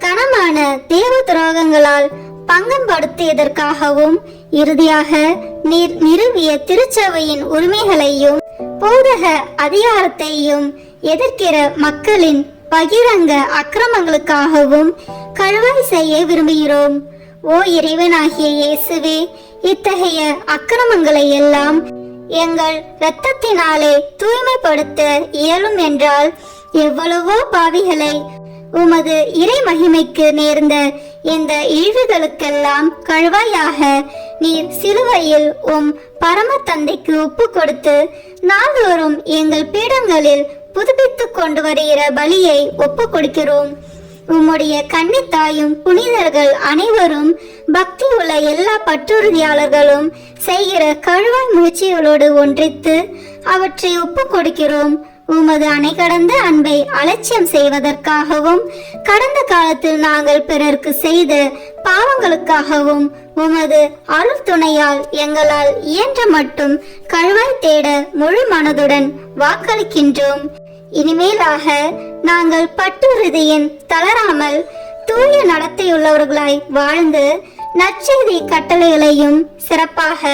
கனமான தேவ துரோகங்களால் பங்கப்படுத்தியதற்காகவும் இறுதியாக நீர் நிறுவிய திருச்சபையின் உரிமைகளையும் போதக அதிகாரத்தையும் எதிர்க்கிற மக்களின் பகிரங்க அக்கிரமங்களுக்காகவும் கழுவாய் செய்ய விரும்புகிறோம். ஓ இறைவனாகிய இயேசுவே, இத்தகைய அக்கிரமங்களை எல்லாம் எங்கள் இரத்தத்தினாலே தூய்மைப்படுத்த இயலும் என்றால் எவ்வளவோ பாவிகளை உமது இறை மகிமைக்கு நேர்ந்த இந்த இழிவுகளுக்கெல்லாம் கழுவாயாக நீர் சிலுவையில் உம் பரம தந்தைக்கு ஒப்பு கொடுத்து நாள்தோறும் எங்கள் பீடங்களில் புதுப்பித்துக் கொண்டு வருகிற பலியை ஒப்பு கொடுக்கிறோம். உம்முடைய கன்னித்தாயும் புனிதர்கள் அனைவரும் பக்தி உள்ள எல்லா பற்றுறுதியாளர்களும் செய்கிற கழுவாய் முயற்சிகளோடு ஒன்றித்து அவற்றை ஒப்பு கொடுக்கிறோம். உமது அணை கடந்த அன்பை அலட்சியம் செய்வதற்காகவும் கடந்த காலத்தில் நாங்கள் பிறருக்கு செய்த பாவங்களுக்காகவும் உமது அருள் துணையால் எங்களால் இயன்ற மட்டும் கழுவாய் தேட முழு மனதுடன் வாக்களிக்கின்றோம். இனிமேலாக நாங்கள் பட்டுறுதியின் தளராமல் தூய நடத்தையுள்ளவர்களாய் வாழ்ந்து நற்செய்தி கட்டளைகளையும் சிறப்பாக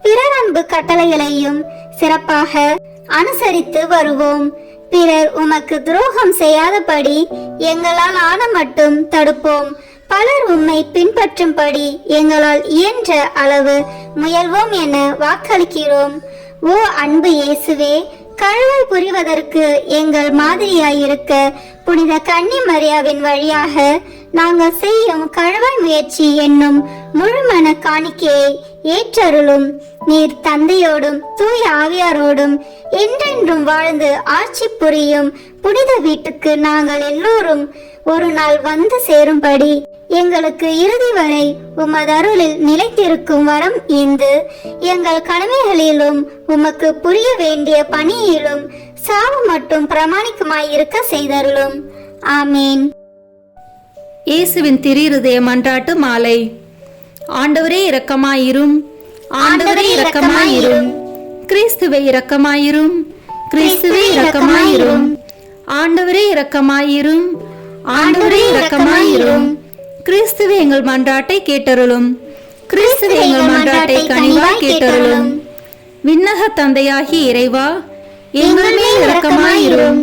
பிறர் அன்பு கட்டளைகளையும் சிறப்பாக அனுசரித்து வருவோம். பிறர் உமக்கு துரோகம் செய்யாதபடி எங்களால் ஆன மட்டும் தடுப்போம். பலர் உம்மை பின்பற்றும்படி எங்களால் இயன்ற அளவு முயல்வோம் என வாக்களிக்கிறோம். ஓ அன்பு இயேசுவே, கழுவாய் புரிவதற்கு எங்கள் மாதிரியாயிருக்க புனித கன்னி மரியாவின் வழியாக நாங்கள் செய்யும் கழுவாய் முயற்சி என்னும் முழுமன காணிக்கையை ஏற்றருளும். நீர் தந்தையோடும் தூய ஆவியாரோடும் என்றென்றும் வாழ்ந்து ஆட்சி புரியும் புனித வீட்டுக்கு நாங்கள் எல்லோரும் ஒரு நாள் வந்து சேரும்படி எங்களுக்கு இறுதி வரை உமது அருளில் நிலைத்திருக்கும் வரம் ஈந்து எங்கள் கடமைகளிலும் உமக்கு புரிய வேண்டிய பணியிலும் சாவு மட்டும் பிரமாணிக்கமாயிருக்க செய்தருளும். ஆமேன். இயேசுவின் திரு மன்றாட்டு மாலை. ஆண்டவரே இரக்கமாயிரும், ஆண்டவரே இரக்கமாயிரும், கிறிஸ்துவே இரக்கமாயிரும், கிறிஸ்துவே இரக்கமாயிரும், ஆண்டவரே இரக்கமாயிரும், ஆண்டவரே இரக்கமாயிரும், கிறிஸ்துவே எங்கள் மன்றாட்டை கேட்டருளும், கிறிஸ்துவே எங்கள் மன்றாட்டை கனிவாய் கேட்டருளும். விண்ணக தந்தையாகிய இறைவா, எங்கள் மேல் இரக்கமாயிரும்.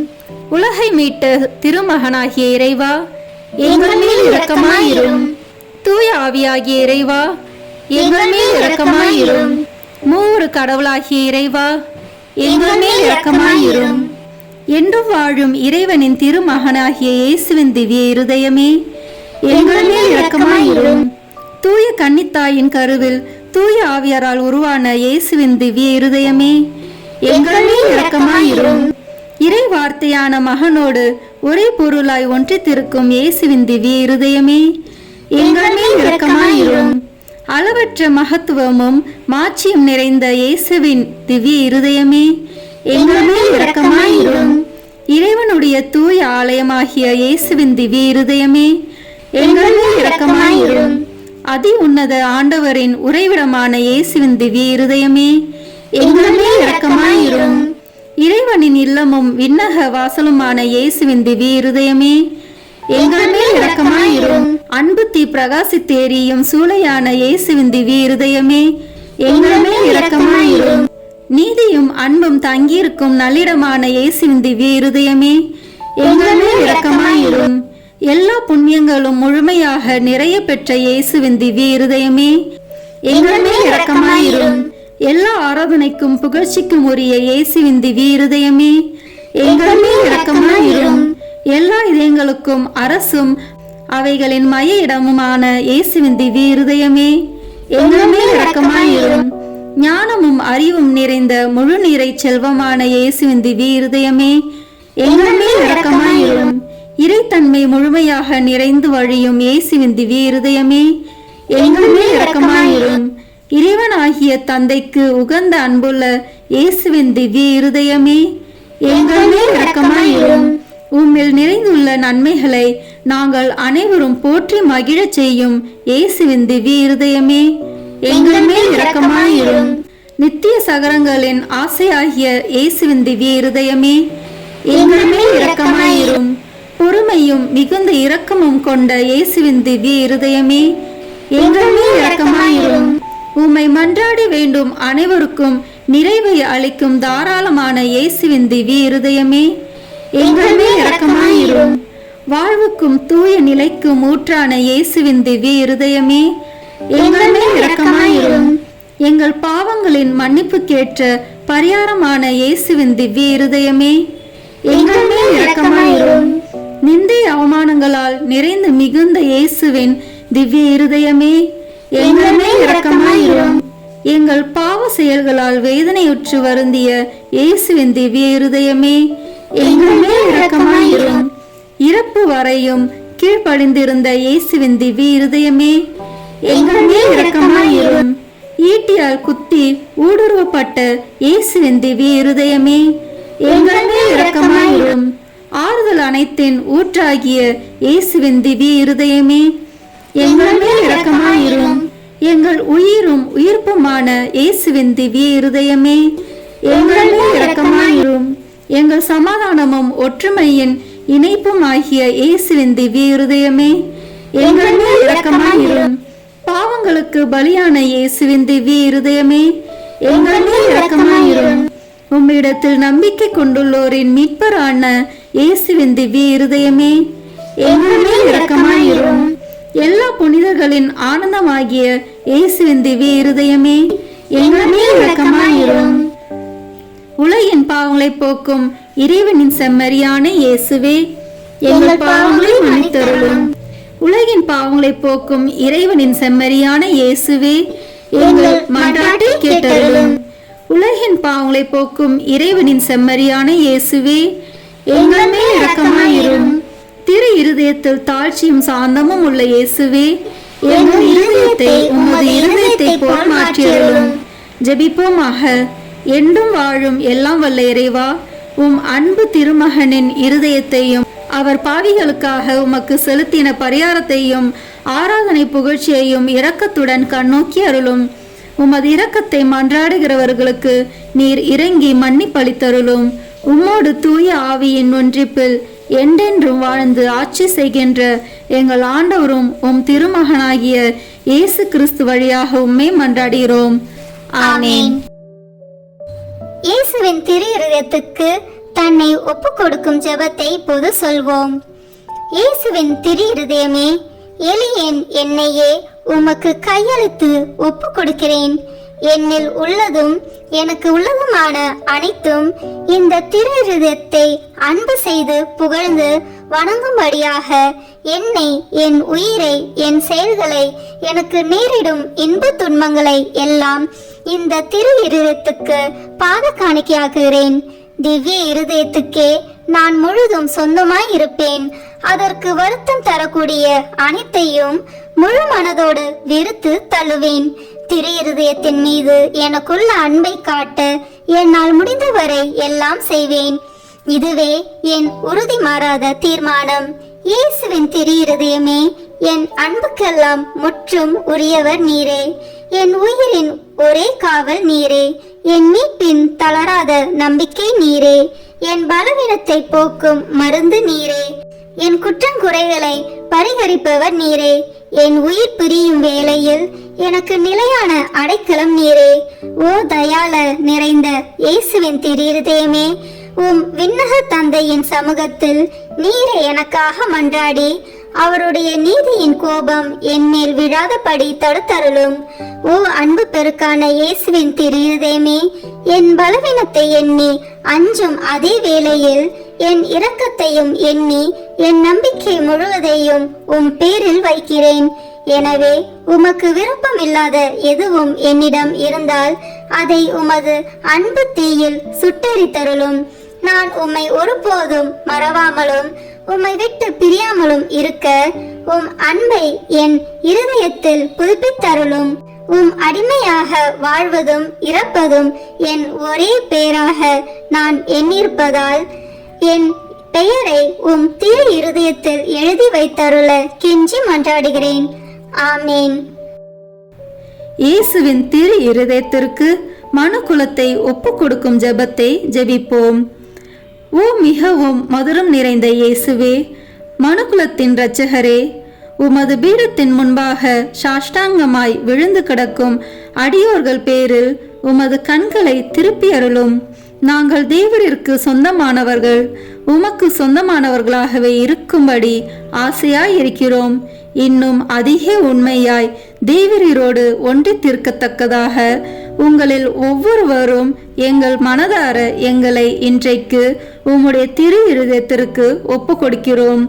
உலகை மீட்ட திருமகனாகிய இறைவா, எங்கள் மேல் இரக்கமாயிரும். தூய ஆவியாகிய இறைவா, எங்கள் மேல் இரக்கமாயிரும். மூவரு கடவுளாகிய இறைவா, எங்கள் மேல் இரக்கமாயிரும். என்று வாழும் இறைவனின் திருமகனாகிய இயேசுவின் திவ்ய இருதயமே, எங்கள் மேல் இரக்கமாயிரும். தூய கன்னித்தாயின் கருவில் தூய ஆவியாரால் உருவான இயேசுவின் திவ்ய இருதயமே, எங்கள் மேல் இரக்கமாயிரும். இறை வார்த்தையான மகனோடு ஒரே பொருளாய் ஒன்றித்திருக்கும் இயேசுவின் திவ்ய இருதயமே, எங்கள் மேல் இரக்கமாயிரும். அளவற்ற மகத்துவமும் மாட்சியும் நிறைந்த இயேசுவின் திவ்ய இருதயமே, எங்கள் மேல் இரக்கமாயிரும். இறைவனுடைய தூய ஆலயமாகிய இயேசுவின் திவ்ய இருதயமே, எங்கள் மேல் இரக்கமாயிரும். அதி உன்னத ஆண்டவரின் உறைவிடமான இயேசுவின் திவ்ய இருதயமே, எங்கள் மேல் இரக்கமாயிரும். இறைவனின் இல்லமும் விண்ணக வாசலுமான இயேசுவின் திவ்ய இருதயமே, எங்கள் மேல் இரக்கமாயிரும். அன்பு தீ பிரகாசித்தேரியும் சூளையான இயேசுவின் திவ்ய இருதயமே, எங்கள் மேல் இரக்கமாயிரும். நீதியும் அன்பும் தங்கியிருக்கும் நல்லிடமான இயேசுவின் திவ்ய இருதயமே, எங்கள் மேல் இரக்கமாயிரும். எல்லா புண்ணியங்களும் முழுமையாக நிறைய பெற்ற இயேசுவின் திவ்ய இருதயமே, எங்கள் மேல் இரக்கமாயிரும். எல்லா ஆராதனைக்கும் புகழ்ச்சிக்கும் உரிய இயேசுவின் திவ்ய இருதயமே, எங்கள் மேல் இரக்கமாயிரும். எல்லா இதயங்களுக்கும் அரசும் அவைகளின் மைய இடமுமான இயேசுவின் திவ்ய இருதயமே, எங்கள் மேல் இரக்கமாயிரும். ஞானமும் அறிவும் நிறைந்த முழு நீரை செல்வமான இயேசுவின் திவ்ய இருதயமே, எங்கள் மேல் இரக்கமாயிரும். இறைத்தன்மை முழுமையாக நிறைந்து வழியும் இயேசுவின் திவ்ய இருதயமே, எங்கள் மேல் இரக்கமாயிரும். இறைவனாகிய தந்தைக்கு உகந்த அன்புள்ள இயேசுவின் திவ்ய இருதயமே, எங்கள் மேல் இரக்கமாயிரும். உம்மில் நிறைந்துள்ள நன்மைகளை நாங்கள் அனைவரும் போற்றி மகிழச் செய்யும் இயேசுவின் திவ்ய இருதயமே, எங்கள் மேல் இரக்கமாயிரும். நித்திய சகரங்களின் ஆசையாகிய இயேசுவின் திவ்ய இருதயமே, எங்கள் மேல் இரக்கமாயிரும். பொறுமையும் மிகுந்த இரக்கமும் கொண்ட இயேசுவின் திவ்ய இருதயமே, எங்கள் மேல் இரக்கமாயிரும். உம்மை மன்றாடி வேண்டும் அனைவருக்கும் நிறைவை அளிக்கும் தாராளமான இயேசுவின் திவ்ய இருதயமே, எங்கள் மேல் இரக்கமாயிரும். வாழ்வுக்கும் தூய நிலைக்கும் ஊற்றான இயேசுவின் திவ்ய இருதயமே, எங்கள் மேல் இரக்கமாயிரும். எங்கள் பாவங்களின் மன்னிப்புக்கேற்ற பரிகாரமான இயேசுவின் திவ்ய இருதயமே, எங்கள் மேல் இரக்கமாயிரும். நிந்தை அவமானங்களால் நிறைந்து மிகுந்த இயேசுவின் திவ்ய இருதயமே, எங்கள் மேல் இரக்கமாயிரும். எங்கள் பாவ செயல்களால் வேதனையுற்று வருந்திய இயேசுவின் திவ்ய இருதயமே, எங்கள் மேல் இரக்கமாயிரும். இறப்பு வரையும் கீழ்ப்படிந்திருந்த இயேசுவின் திவ்ய இருதயமே, எங்கள் மேல் இரக்கமாயிரும். ஈட்டியால் குத்தி ஊடுருவப்பட்ட இயேசுவின் திவ்ய இருதயமே, எங்கள் மேல் இரக்கமாயிரும். ஆறுதல் அனைத்தின் ஊற்றாகிய இயேசுவின் திவ்ய இருதயமே, எங்கள் மேல் இரக்கமாயிரும். எங்கள் உயிரும் உயிர்ப்புமான இயேசுவின் திவ்ய இருதயமே, எங்கள் மேல் இரக்கமாயிரும். எங்கள் சமாதானமும் ஒற்றுமையின் இணைப்பும் ஆகிய இயேசுவின் திவ்ய இருதயமே, எங்கள் மேல் இரக்கமாயிரும். பாவங்களுக்கு பலியான இயேசுவின் திவ்ய இருதயமே, எங்கள் மேல் இரக்கமாயிரும். உம்மிடத்தில் நம்பிக்கை கொண்டுள்ளோரின் மீட்பரான இயேசுவின் திவ்ய இருதயமே, எங்கள் மேல் இரக்கமாயிரும். எல்லா புனிதர்களின் ஆனந்தமாகிய இயேசுவின் திவ்ய இருதயமே, எங்கள் மேல் இரக்கமாயிரும். உலகின் பாவங்களை போக்கும் இறைவனின் செம்மறியான இயேசுவே, எங்கள் பாவங்களை மன்னித்தருளும். உலகின் பாவங்களை போக்கும் இறைவனின் செம்மறியான இயேசுவே, எங்கள் மன்றாட்டை கேட்டருளும். உலகின் பாவங்களை போக்கும் இறைவனின் செம்மறியான இயேசுவே, எங்கள் மேல் இரக்கமாயிரும். திரு இருதயத்தில் தாழ்ச்சியும் சாந்தமும் உள்ள இயேசுவே, எங்கள் இருதயத்தை உமது இருதயத்தை போல் மாற்றியருளும். ஜெபிப்போமாக. என்றும் வாழும் எல்லாம் வல்ல இறைவா, உம் அன்பு திருமகனின் இருதயத்தையும் அவர் பாவிகளுக்காக உமக்கு செலுத்தின பரிகாரத்தையும் ஆராதனை புகழ்ச்சியையும் இரக்கத்துடன் கண்ணோக்கி அருளும். உமது இரக்கத்தை மன்றாடுகிறவர்களுக்கு நீர் இறங்கி மன்னிப்பளித்தருளும். உம்மோடு தூய ஆவியின் ஒன்றிப்பில் என்றென்றும் வாழ்ந்து ஆட்சி செய்கின்ற எங்கள் ஆண்டவரும் உம் திருமகனாகிய இயேசு கிறிஸ்து வழியாக உம்மை மன்றாடுகிறோம். ஆமென். இயேசுவின் திரு இருதயத்துக்கு தன்னை ஒப்பு கொடுக்கும் ஜெபத்தை இப்போது சொல்வோம். இயேசுவின் திரு இருதயமே, எளியேன் என்னையே உமக்கு கையளித்து ஒப்பு கொடுக்கிறேன். என்னில் உள்ளதும் எனக்கு உள்ளதுமான அனைத்தும் இந்த திரு இருதயத்தை அன்பு செய்து புகழ்ந்து வணங்கும்படியாக என்னை, என் உயிரை, என் செயல்களை, எனக்கு நேரிடும் இன்ப துன்பங்களை எல்லாம் இந்த திரு இருதயத்துக்கு பாத காணிக்கையாக்குகிறேன். திவ்ய இருதயத்துக்கே நான் முழுதும் சொந்தமாய் இருப்பேன். அதற்கு வருத்தம் தரக்கூடிய அனைத்தையும் முழு மனதோடு வெறுத்து தள்ளுவேன். திரு இருதயத்தின் மீது எனக்குள்ள அன்பை காட்ட என்னால் முடிந்தவரை எல்லாம் செய்வேன். இதுவே என் உறுதி மாறாத தீர்மானம். இயேசுவின் திரு இருதயமே, என் அன்புக்கெல்லாம் முற்றும் உரியவர் நீரே. என் உயிரின் ஒரே காவல் நீரே. என் மீட்பின் தளராத நம்பிக்கை நீரே. என் பலவீனத்தை போக்கும் மருந்து நீரே. என் குற்றங்குறைகளை பரிகரிப்பவர் நீரே. என் உயிர் பிரியும் வேளையில் எனக்கு நிலையான அடைக்கலம் நீரே. ஓ தயால நிறைந்த இயேசுவின் திரு இருதயமே, உம் விண்ணக தந்தையின் சமூகத்தில் நீரே எனக்காக மன்றாடி அவருடைய நீதியின் கோபம் என் மேல் விழாதபடி தடுத்தருளும். ஓ அன்பு பெருக்கான இயேசுவின் திரு இருதயமே, என் பலவீனத்தை எண்ணி அஞ்சும் அதே வேளையில் என் இரக்கத்தையும் எண்ணி என் நம்பிக்கை முழுவதையும் உம் பேரில் வைக்கிறேன். எனவே உமக்கு விருப்பம் இல்லாத எதுவும் என்னிடம் இருந்தால் அதை உமது அன்பு தீயில் சுட்டெரித்தருளும். நான் உம்மை ஒருபோதும் மறவாமலும் உம்மை விட்டு பிரியாமலும் இருக்க உம் அன்பை என் இருதயத்தில் புதுப்பித்தருளும். உம் அடிமையாக வாழ்வதும் இறப்பதும் என் ஒரே பேராக நான் எண்ணிருப்பதால் என் பெயரை உம் திரு இருதயத்தில் எழுதி வைத்தருள கெஞ்சி மன்றாடுகிறேன். ஆமேன். இயேசுவின் திரு இருதயத்திற்கு மனுக்குலத்தை ஒப்பு கொடுக்கும் ஜெபத்தை ஜெபிப்போம். ஓ மிகவும் மதுரம் நிறைந்த இயேசுவே, மனுக்குலத்தின் இரட்சகரே, உமது பீடத்தின் முன்பாக சாஷ்டாங்கமாய் விழுந்து கிடக்கும் அடியோர்கள் பேரில் உமது கண்களை திருப்பி அருளும். நாங்கள் தேவரிற்கு சொந்தமானவர்கள், உமக்கு சொந்தமானவர்களாகவே இருக்கும்படி ஆசையாய் இருக்கிறோம். இன்னும் அதிக உண்மையாய் தேவரீரோடு ஒன்றித்திருக்கத்தக்கதாக உங்களில் ஒவ்வொருவரும் எங்கள் மனதார எங்களை இன்றைக்கு உம்முடைய திரு இருதயத்திற்கு ஒப்பு கொடுக்கிறோம்.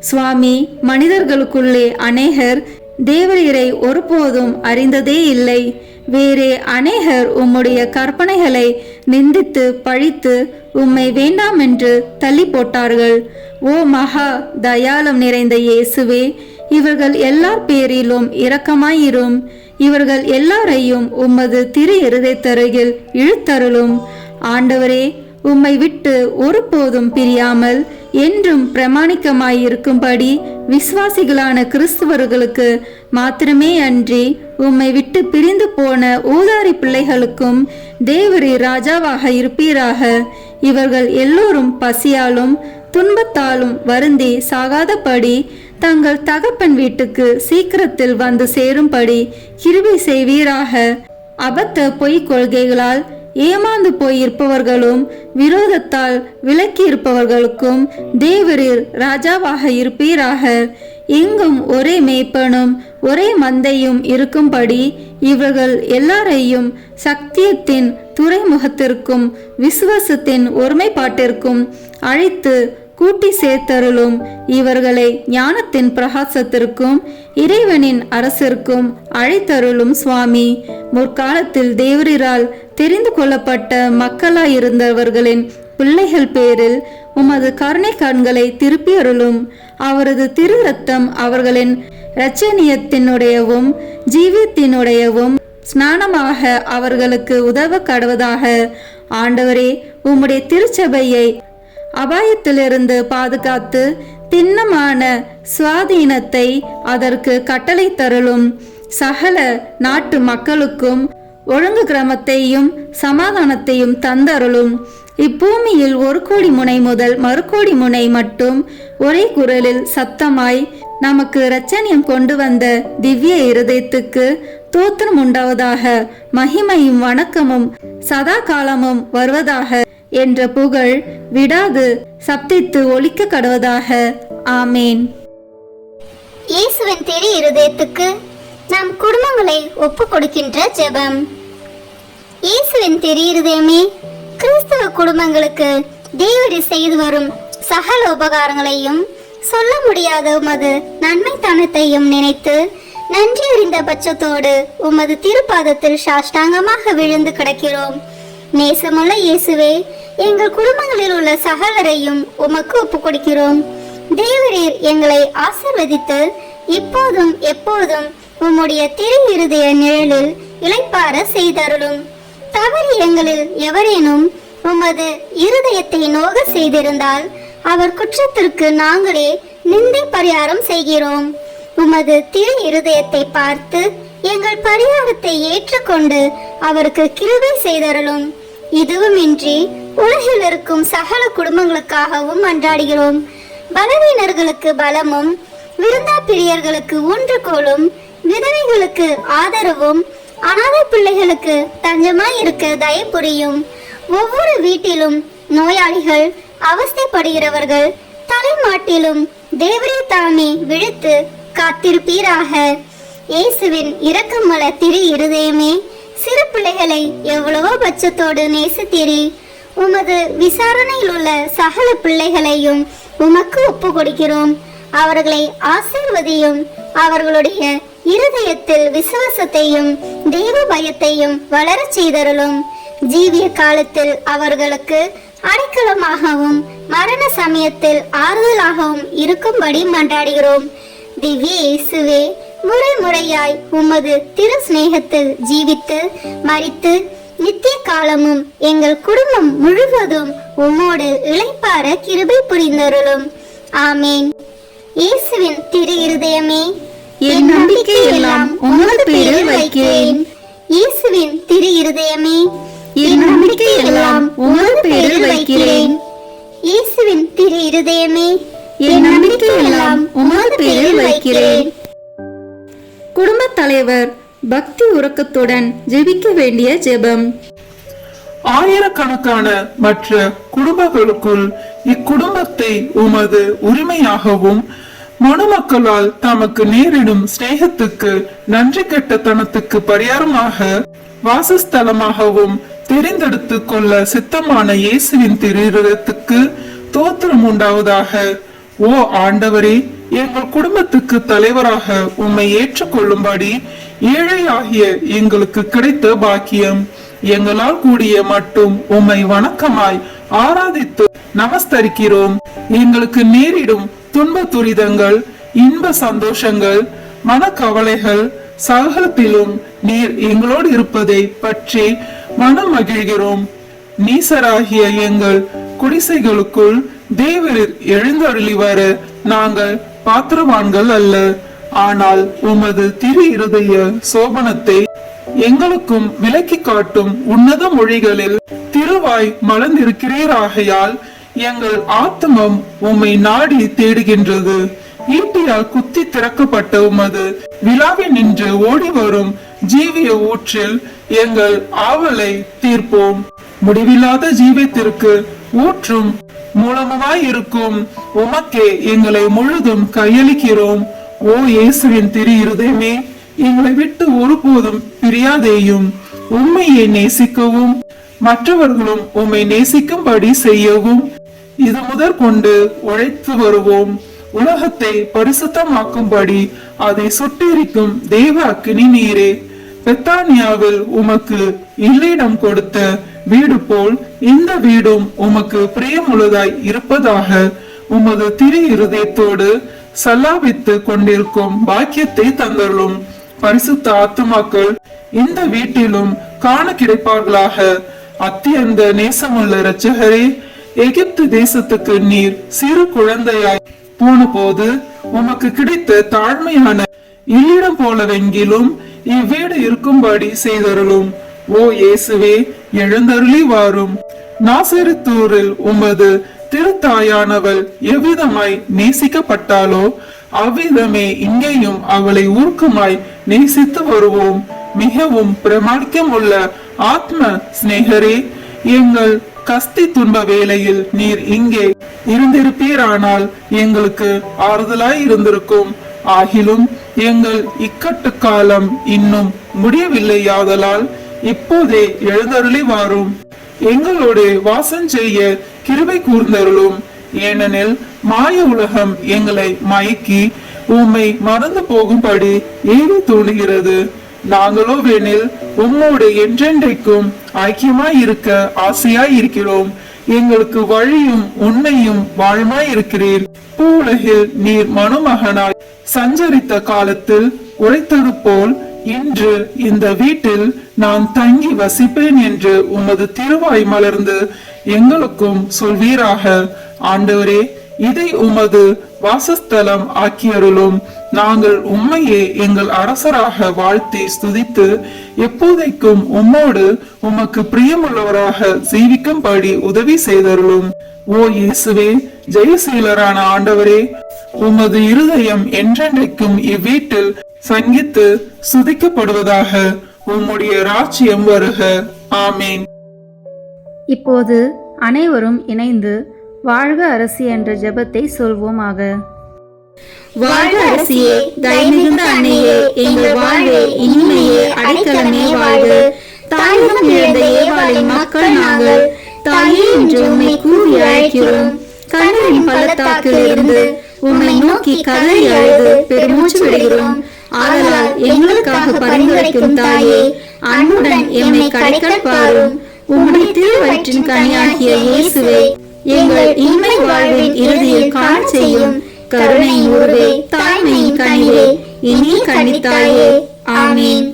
சுவாமி, மனிதர்களுக்குள்ளே அநேகர் தேவரீரை ஒருபோதும் அறிந்ததே இல்லை. வேறே அநேகர் உம்முடைய கற்பனைகளை நிந்தித்து பழித்து உம்மை வேண்டாம் என்று தள்ளி போட்டார்கள். ஓ மகா தயாளம் நிறைந்த இயேசுவே, இவர்கள் எல்லார் பேரிலும் இரக்கமாயிரும். இவர்கள் எல்லாரையும் உமது திரு இருதயத்தருகில் இழுத்தருளும். ஆண்டவரே, உம்மை விட்டு ஒருபோதும் பிரியாமல் என்றும் பிரமாணிக்கமாயிருக்கும்படி விசுவாசிகளான கிறிஸ்துவர்களுக்கு மாத்திரமே அன்றி உம்மை விட்டு பிரிந்து போன ஊதாரி பிள்ளைகளுக்கும் தேவரீ ராஜாவாக இருப்பீராக. இவர்கள் எல்லோரும் பசியாலும் துன்பத்தாலும் வருந்தி சாகாதபடி தங்கள் தகப்பன் வீட்டுக்கு சீக்கிரத்தில் வந்து சேரும்படி கிருபை செய்வீராக. அபத்த பொய் கொள்கைகளால் ஏமாந்து போயிருப்பவர்களும் விரோதத்தால் விலக்கி இருப்பவர்களுக்கும் தேவரீர் ராஜாவாக இருப்பீராக. எங்கும் ஒரே மேய்ப்பனும் ஒரே மந்தையும் இருக்கும்படி இவர்கள் எல்லாரையும் சத்தியத்தின் துறைமுகத்திற்கும் விசுவாசத்தின் ஒருமைப்பாட்டிற்கும் அழைத்து கூட்டி சேர்த்தருளும். இவர்களை ஞானத்தின் பிரகாசத்திற்கும் இறைவனின் அரசிற்கும் அழைத்தருளும். சுவாமி, முற்காலத்தில் தேவரீரால் தெரிந்து கொள்ளப்பட்ட மக்களாயிருந்தவர்களின் பிள்ளைகள் பேரில் உமது கருணை கண்களை திருப்பி அருளும். அவரது திரு ரத்தம் அவர்களின் இரட்சணியத்தினுடையவும் ஜீவியத்தினுடையவும் ஸ்நானமாக அவர்களுக்கு உதவ கடவதாக. ஆண்டவரே, உம்முடைய திருச்சபையை அபாயத்திலிருந்து பாதுகாத்து திண்ணமான சுவாதீனத்தை அதற்கு கட்டளை தருளும். சகல நாட்டு மக்களுக்கும் ஒழுங்கு கிரமத்தையும் சமாதானத்தையும் தந்தருளும். இப்பூமியில் 1 கோடி முனை முதல் 1 கோடி முனை மட்டும் ஒரே குரலில் சத்தமாய் நமக்கு இரட்சணியம் கொண்டு வந்த திவ்ய இருதயத்துக்கு தோத்திரம் உண்டாவதாக. மகிமையும் வணக்கமும் சதா காலமும் வருவதாக என்ற புகழ் விடாது சப்தித்து ஒலிக்க கடவதாக. ஆமேன். இயேசுவின் திரு இருதயத்துக்கு நம் குடும்பங்களை ஒப்பு கொடுக்கின்ற ஜெபம். இயேசுவின் திரு இருதயமே, கிறிஸ்தவ குடும்பங்களுக்கு தேவரீர் செய்து வரும் சகல உபகாரங்களையும் சொல்ல முடியாத உமது நன்மைத்தனத்தையும் நினைத்து நன்றி அறிந்த பட்சத்தோடு உமது திருப்பாதத்தில் சாஷ்டாங்கமாக விழுந்து கிடக்கிறோம். நேசமுள்ள இயேசுவே, எங்கள் குடும்பங்களில் உள்ள சகலரையும் உமக்கு ஒப்புக் கொடுக்கிறோம். தேவரீர் எங்களை ஆசீர்வதித்து இப்போதும் எப்போதும் உம்முடைய திரு இருதய நிழலில் இளைப்பார செய்தருளும். தவறு எங்களில் எவரேனும் உமது இருதயத்தை நோக செய்திருந்தால் அவர் குற்றத்திற்கு நாங்களே நிந்தை பரிகாரம் செய்கிறோம். உமது திரு இருதயத்தை பார்த்து எங்கள் பரிகாரத்தை ஏற்றுக்கொண்டு அவருக்கு கிருபை செய்தருளும். இதுவுமின்றி உலகில் இருக்கும் சகல குடும்பங்களுக்காகவும் மன்றாடுகிறோம். பலவீனர்களுக்கு பலமும், விருந்தா பிரியர்களுக்கு ஊன்றுகோலும், விதவைகளுக்கு ஆதரவும், அனாதை பிள்ளைகளுக்கு தஞ்சமாய் இருக்க தயவு புரியும். ஒவ்வொரு வீட்டிலும் நோயாளிகள், அவஸ்தைப்படுகிறவர்கள் தலைமாட்டிலும் தேவரே தாமே விழித்து காத்திருப்பீராக. இயேசுவின் இரக்கமுள்ள திரு இருதயமே, சிறு பிள்ளைகளை எவ்வளவோ பட்சத்தோடு நேசித்தீரே. உமது விசாரணையில் உள்ள சகல பிள்ளைகளையும் உமக்கு ஒப்பு கொடுக்கிறோம். அவர்களை ஆசீர்வதியும். அவர்களுடைய இருதயத்தில் விசுவாசத்தையும் தெய்வ பயத்தையும் வளரச் செய்தருளும். ஜீவிய காலத்தில் அவர்களுக்கு அடைக்கலமாகவும் மரண சமயத்தில் ஆறுதலாகவும் இருக்கும்படி மன்றாடுகிறோம். திவ்ய இயேசுவே, முறை முறையாய் உமது திரு சிநேகத்தில் ஜீவித்து மரித்து நித்திய காலமும் எங்கள் குடும்பம் முழுவதும் உம்மோடு இளைப்பார கிருபை புரிந்தருளும். ஆமேன். இயேசுவின் திரு இருதயமே, என் நம்பிக்கை எல்லாம் உமது பேரில் வைக்கிறேன். இயேசுவின் திரு இருதயமே, என் நம்பிக்கை எல்லாம் உமது பேரில் வைக்கிறேன். இயேசுவின் திரு இருதயமே, என் நம்பிக்கை எல்லாம் உமது பேரில் வைக்கிறேன். குடும்பத் தலைவர் பக்தி உறக்கத்துடன் ஜெபிக்க வேண்டிய ஜெபம். ஆயிரக்கணக்கான மற்ற குடும்பங்களுக்குள் இக்குடும்பத்தை உமது உரிமையாகவும் மனுமக்களால் தமக்கு நேரிடும் சிநேகத்துக்கு நன்றி கெட்டத்தனத்துக்கு பரிகாரமாக வாசஸ்தலமாகவும் தெரிந்தெடுத்து கொள்ள சித்தமான இயேசுவின் திருத்துக்கு தோத்திரம் உண்டாவதாக. ஓ ஆண்டவரே, எங்கள் குடும்பத்துக்கு தலைவராக உம்மை ஏற்றுக்கொள்ளும்படி ஏழை ஆகிய எங்களுக்கு கிடைத்த பாக்கியம். எங்களால் கூடிய மட்டும் உம்மை வணக்கமாய் ஆராதித்து நமஸ்தரிக்கிறோம். எங்களுக்கு நேரிடும் துன்ப துரிதங்கள், இன்ப சந்தோஷங்கள், மனக்கவலைகள் சகலத்திலும் நீர் எங்களோடு இருப்பதை பற்றி மனம் மகிழ்கிறோம். நீசராகிய எங்கள் குடிசைகளுக்குள் தேவரீர் எழுந்தருளி வர நாங்கள் பாத்திரவான்கள் அல்ல. ஆனால் உமது திரு இருதய சோபனத்தை எங்களுக்கும் விலக்கி காட்டும் உன்னத மொழிகளில் திருவாய் மலர்ந்திருக்கிறீராகையால் எங்கள் ஆத்மம் உம்மை நாடி தேடுகின்றது. ஈட்டியால் குத்தி திறக்கப்பட்ட உமது விழாவில் நின்று ஓடி வரும் ஜீவிய ஊற்றில் எங்கள் ஆவலை தீர்ப்போம். முடிவில்லாத ஜீவத்திற்கு ஊற்றும் மூலமாய் இருக்கும் உமக்கே எங்களை முழுதும் கையளிக்கிறோம். ஓ இயேசுவின் திரு இருதயமே, எங்களை விட்டு ஒருபோதும் பிரியாதேயும். உம்மையை நேசிக்கவும் மற்றவர்களும் உம்மை நேசிக்கும்படி செய்யவும் இது முதற்கொண்டு உழைத்து வருவோம். உலகத்தை பரிசுத்தமாக்கும்படி அதை சுட்டெரிக்கும் தேவ அக்கினி நீரே, பெத்தானியாவில் உமக்கு இல்லிடம் கொடுத்த வீடு போல் இந்த வீடும் உமக்கு பிரியமுள்ளதாய் இருப்பதாக. உமது திரு இருதயத்தோடு சல்லாபித்து கொண்டிருக்கும் பாக்கியத்தை தந்தருளும். பரிசுத்த ஆத்துமாக்கள் இந்த வீட்டிலும் காண கிடைப்பார்களாக. அத்தியந்த நேசமுள்ள இரட்சகரே, எகிப்து தேசத்துக்கு நீர் சிறு குழந்தையாய் போன போது உமக்கு கிடைத்த தாழ்மையான இல்லிடம் போலவெங்கிலும் இவ்வீடு இருக்கும்படி செய்தருளும். ஓ இயேசுவே, எழுந்தருளி வாரும். நாசரித்தூரில் உமது திருத்தாயானவள் எவ்விதமாய் நேசிக்கப்பட்டாலோ அவ்விதமே இங்கேயும் அவளை ஊர்க்கமாய் நேசித்து வருவோம். மிகவும் பிரமாணிக்கம் உள்ள ஆத்ம சிநேகரே, எங்கள் கஸ்தி துன்ப வேளையில் நீர் இங்கே இருந்திருப்பீரானால் எங்களுக்கு ஆறுதலாய் இருந்திருக்கும். ஆகிலும் எங்கள் இக்கட்டு காலம் இன்னும் முடியவில்லையாதலால் இப்போதே எழுந்தருளி வாரும். எங்களோடு வாசம் செய்ய கிருபை கூர்ந்தருளும். ஏனெனில் மாய உலகம் எங்களை மயக்கி உம்மை மறந்து போகும்படி ஏவி தோணுகிறது. நாங்களோ வேணில் உம்மோடு என்றென்றைக்கும் ஐக்கியமாய் இருக்க ஆசையாய் இருக்கிறோம். எங்களுக்கு வழியும் உண்மையும் வாழ்மாய் இருக்கிறீர். பூவுலகில் நீர் மனுமகனாய் சஞ்சரித்த காலத்தில் உரைத்தது போல் இன்று இந்த வீட்டில் நான் தங்கி வசிப்பேன் என்று உமது திருவாய் மலர்ந்து எங்களுக்கும் சொல்வீராக. ஆண்டவரே, இதை உமது வாசஸ்தலம் ஆக்கியருளும். நாங்கள் உம்மையே எங்கள் அரசராக வாழ்த்தி ஸ்துதித்து எப்போதைக்கும் உம்மோடு உமக்கு பிரியமுள்ளவராக ஜீவிக்கும்படி உதவி செய்தருளும். ஓ இயேசுவே, ஜெயசீலரான ஆண்டவரே, உமது இருதயம் என்றென்றைக்கும் இவ்வீட்டில் சங்கித்து சுதிக்கப்படுவதாக. உம்முடைய ராஜ்யம் வருக. ஆமேன். இப்போது அனைவரும் இணைந்து வாழ்க அரசி என்ற ஜெபத்தை சொல்வோமாக. வாழ்க அரசியே, தயமிகுந்த அன்னையே, எங்கள் வாழ்வே, இனிமையே, அடைக்கலமே வாழ்க. தாயகம் இழந்த ஏவாளின் மக்கள் நாங்கள், தாயே என்று உம்மை கூவி அழைக்கிறோம். கண்ணீரின் பள்ளத்தாக்கில் இருந்து உம்மை நோக்கி கதறி அழுது பெருமூச்சு விடுகிறோம். ஆதலால் எங்களுக்காக பரிந்துரைக்கும் தாயே, அன்புடன் எம்மை கடைக்கல் பாரும். உம்முடைய திருவயிற்றின் கனியாகிய இயேசுவே, எங்கள் இன்மை வாழ்வின் இறுதியில் காண செய்யும். கருணையின் உருவே, தாய்மையின் கனிவே, இனிய கன்னித்தாயே. ஆமீன்.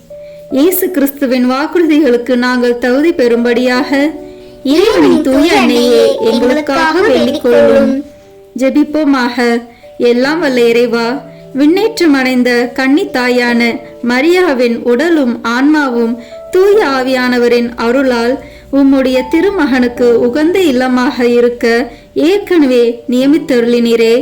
இயேசு கிறிஸ்துவின் வாக்குறுதிகளுக்கு நாங்கள் தகுதி பெறும்படியாக இறைவனின் தூய அன்னையே, எங்களுக்காக வேண்டிக் கொள்ளும். ஜெபிப்போமாக. எல்லாம் வல்ல இறைவா, விண்ணேற்றம் அடைந்த கன்னித்தாயான மரியாவின் உடலும் ஆன்மாவும் தூய ஆவியானவரின் அருளால் உம்முடைய திருமகனுக்கு உகந்த இல்லமாக இருக்க ஏற்கனவே நியமித்தருளினரே.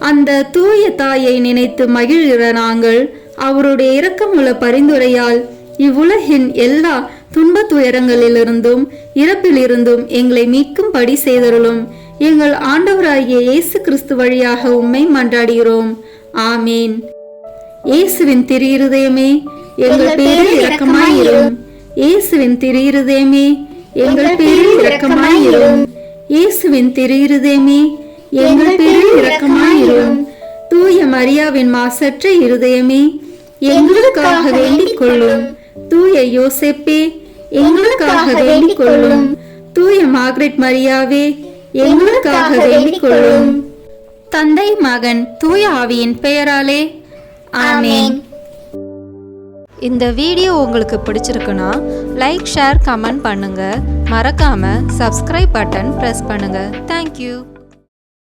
அந்த தூய தாயை நினைத்து மகிழ்கிற நாங்கள் அவருடைய இரக்கமுள்ள பரிந்துரையால் இவ்வுலகின் எல்லா துன்ப துயரங்களிலிருந்தும் இறப்பிலிருந்தும் எங்களை மீட்கும்படி செய்தருளும். எங்கள் ஆண்டவராகிய இயேசு கிறிஸ்து வழியாக உம்மை மன்றாடுகிறோம். ஆமீன். இயேசுவின் திரு இருதயமே, எங்கள் பேரில் இரக்கமாயிரும். இயேசுவின் திரு இருதயமே, எங்கள் பேரில் இரக்கமாயிரும். இயேசுவின் திரு இருதயமே, எங்கள் பேரில் இரக்கமாயிரும். தூய மரியாவின் மாசற்ற இருதயமே, எங்களுக்காக வேண்டிக் கொள்ளும். தூய யோசேப்பே, எங்களுக்காக வேண்டிக் கொள்ளும். தூய மார்கரெட் மரியாவே, எங்களுக்காக வேண்டிக் கொள்ளும். தந்தை, மகன், தூய ஆவியின் பெயராலே ஆமேன். இந்த வீடியோ உங்களுக்கு பிடிச்சிருக்குன்னா லைக், ஷேர், கமெண்ட் பண்ணுங்க. மறக்காம சப்ஸ்கிரைப் பட்டன் பிரஸ் பண்ணுங்க. தேங்க்யூ.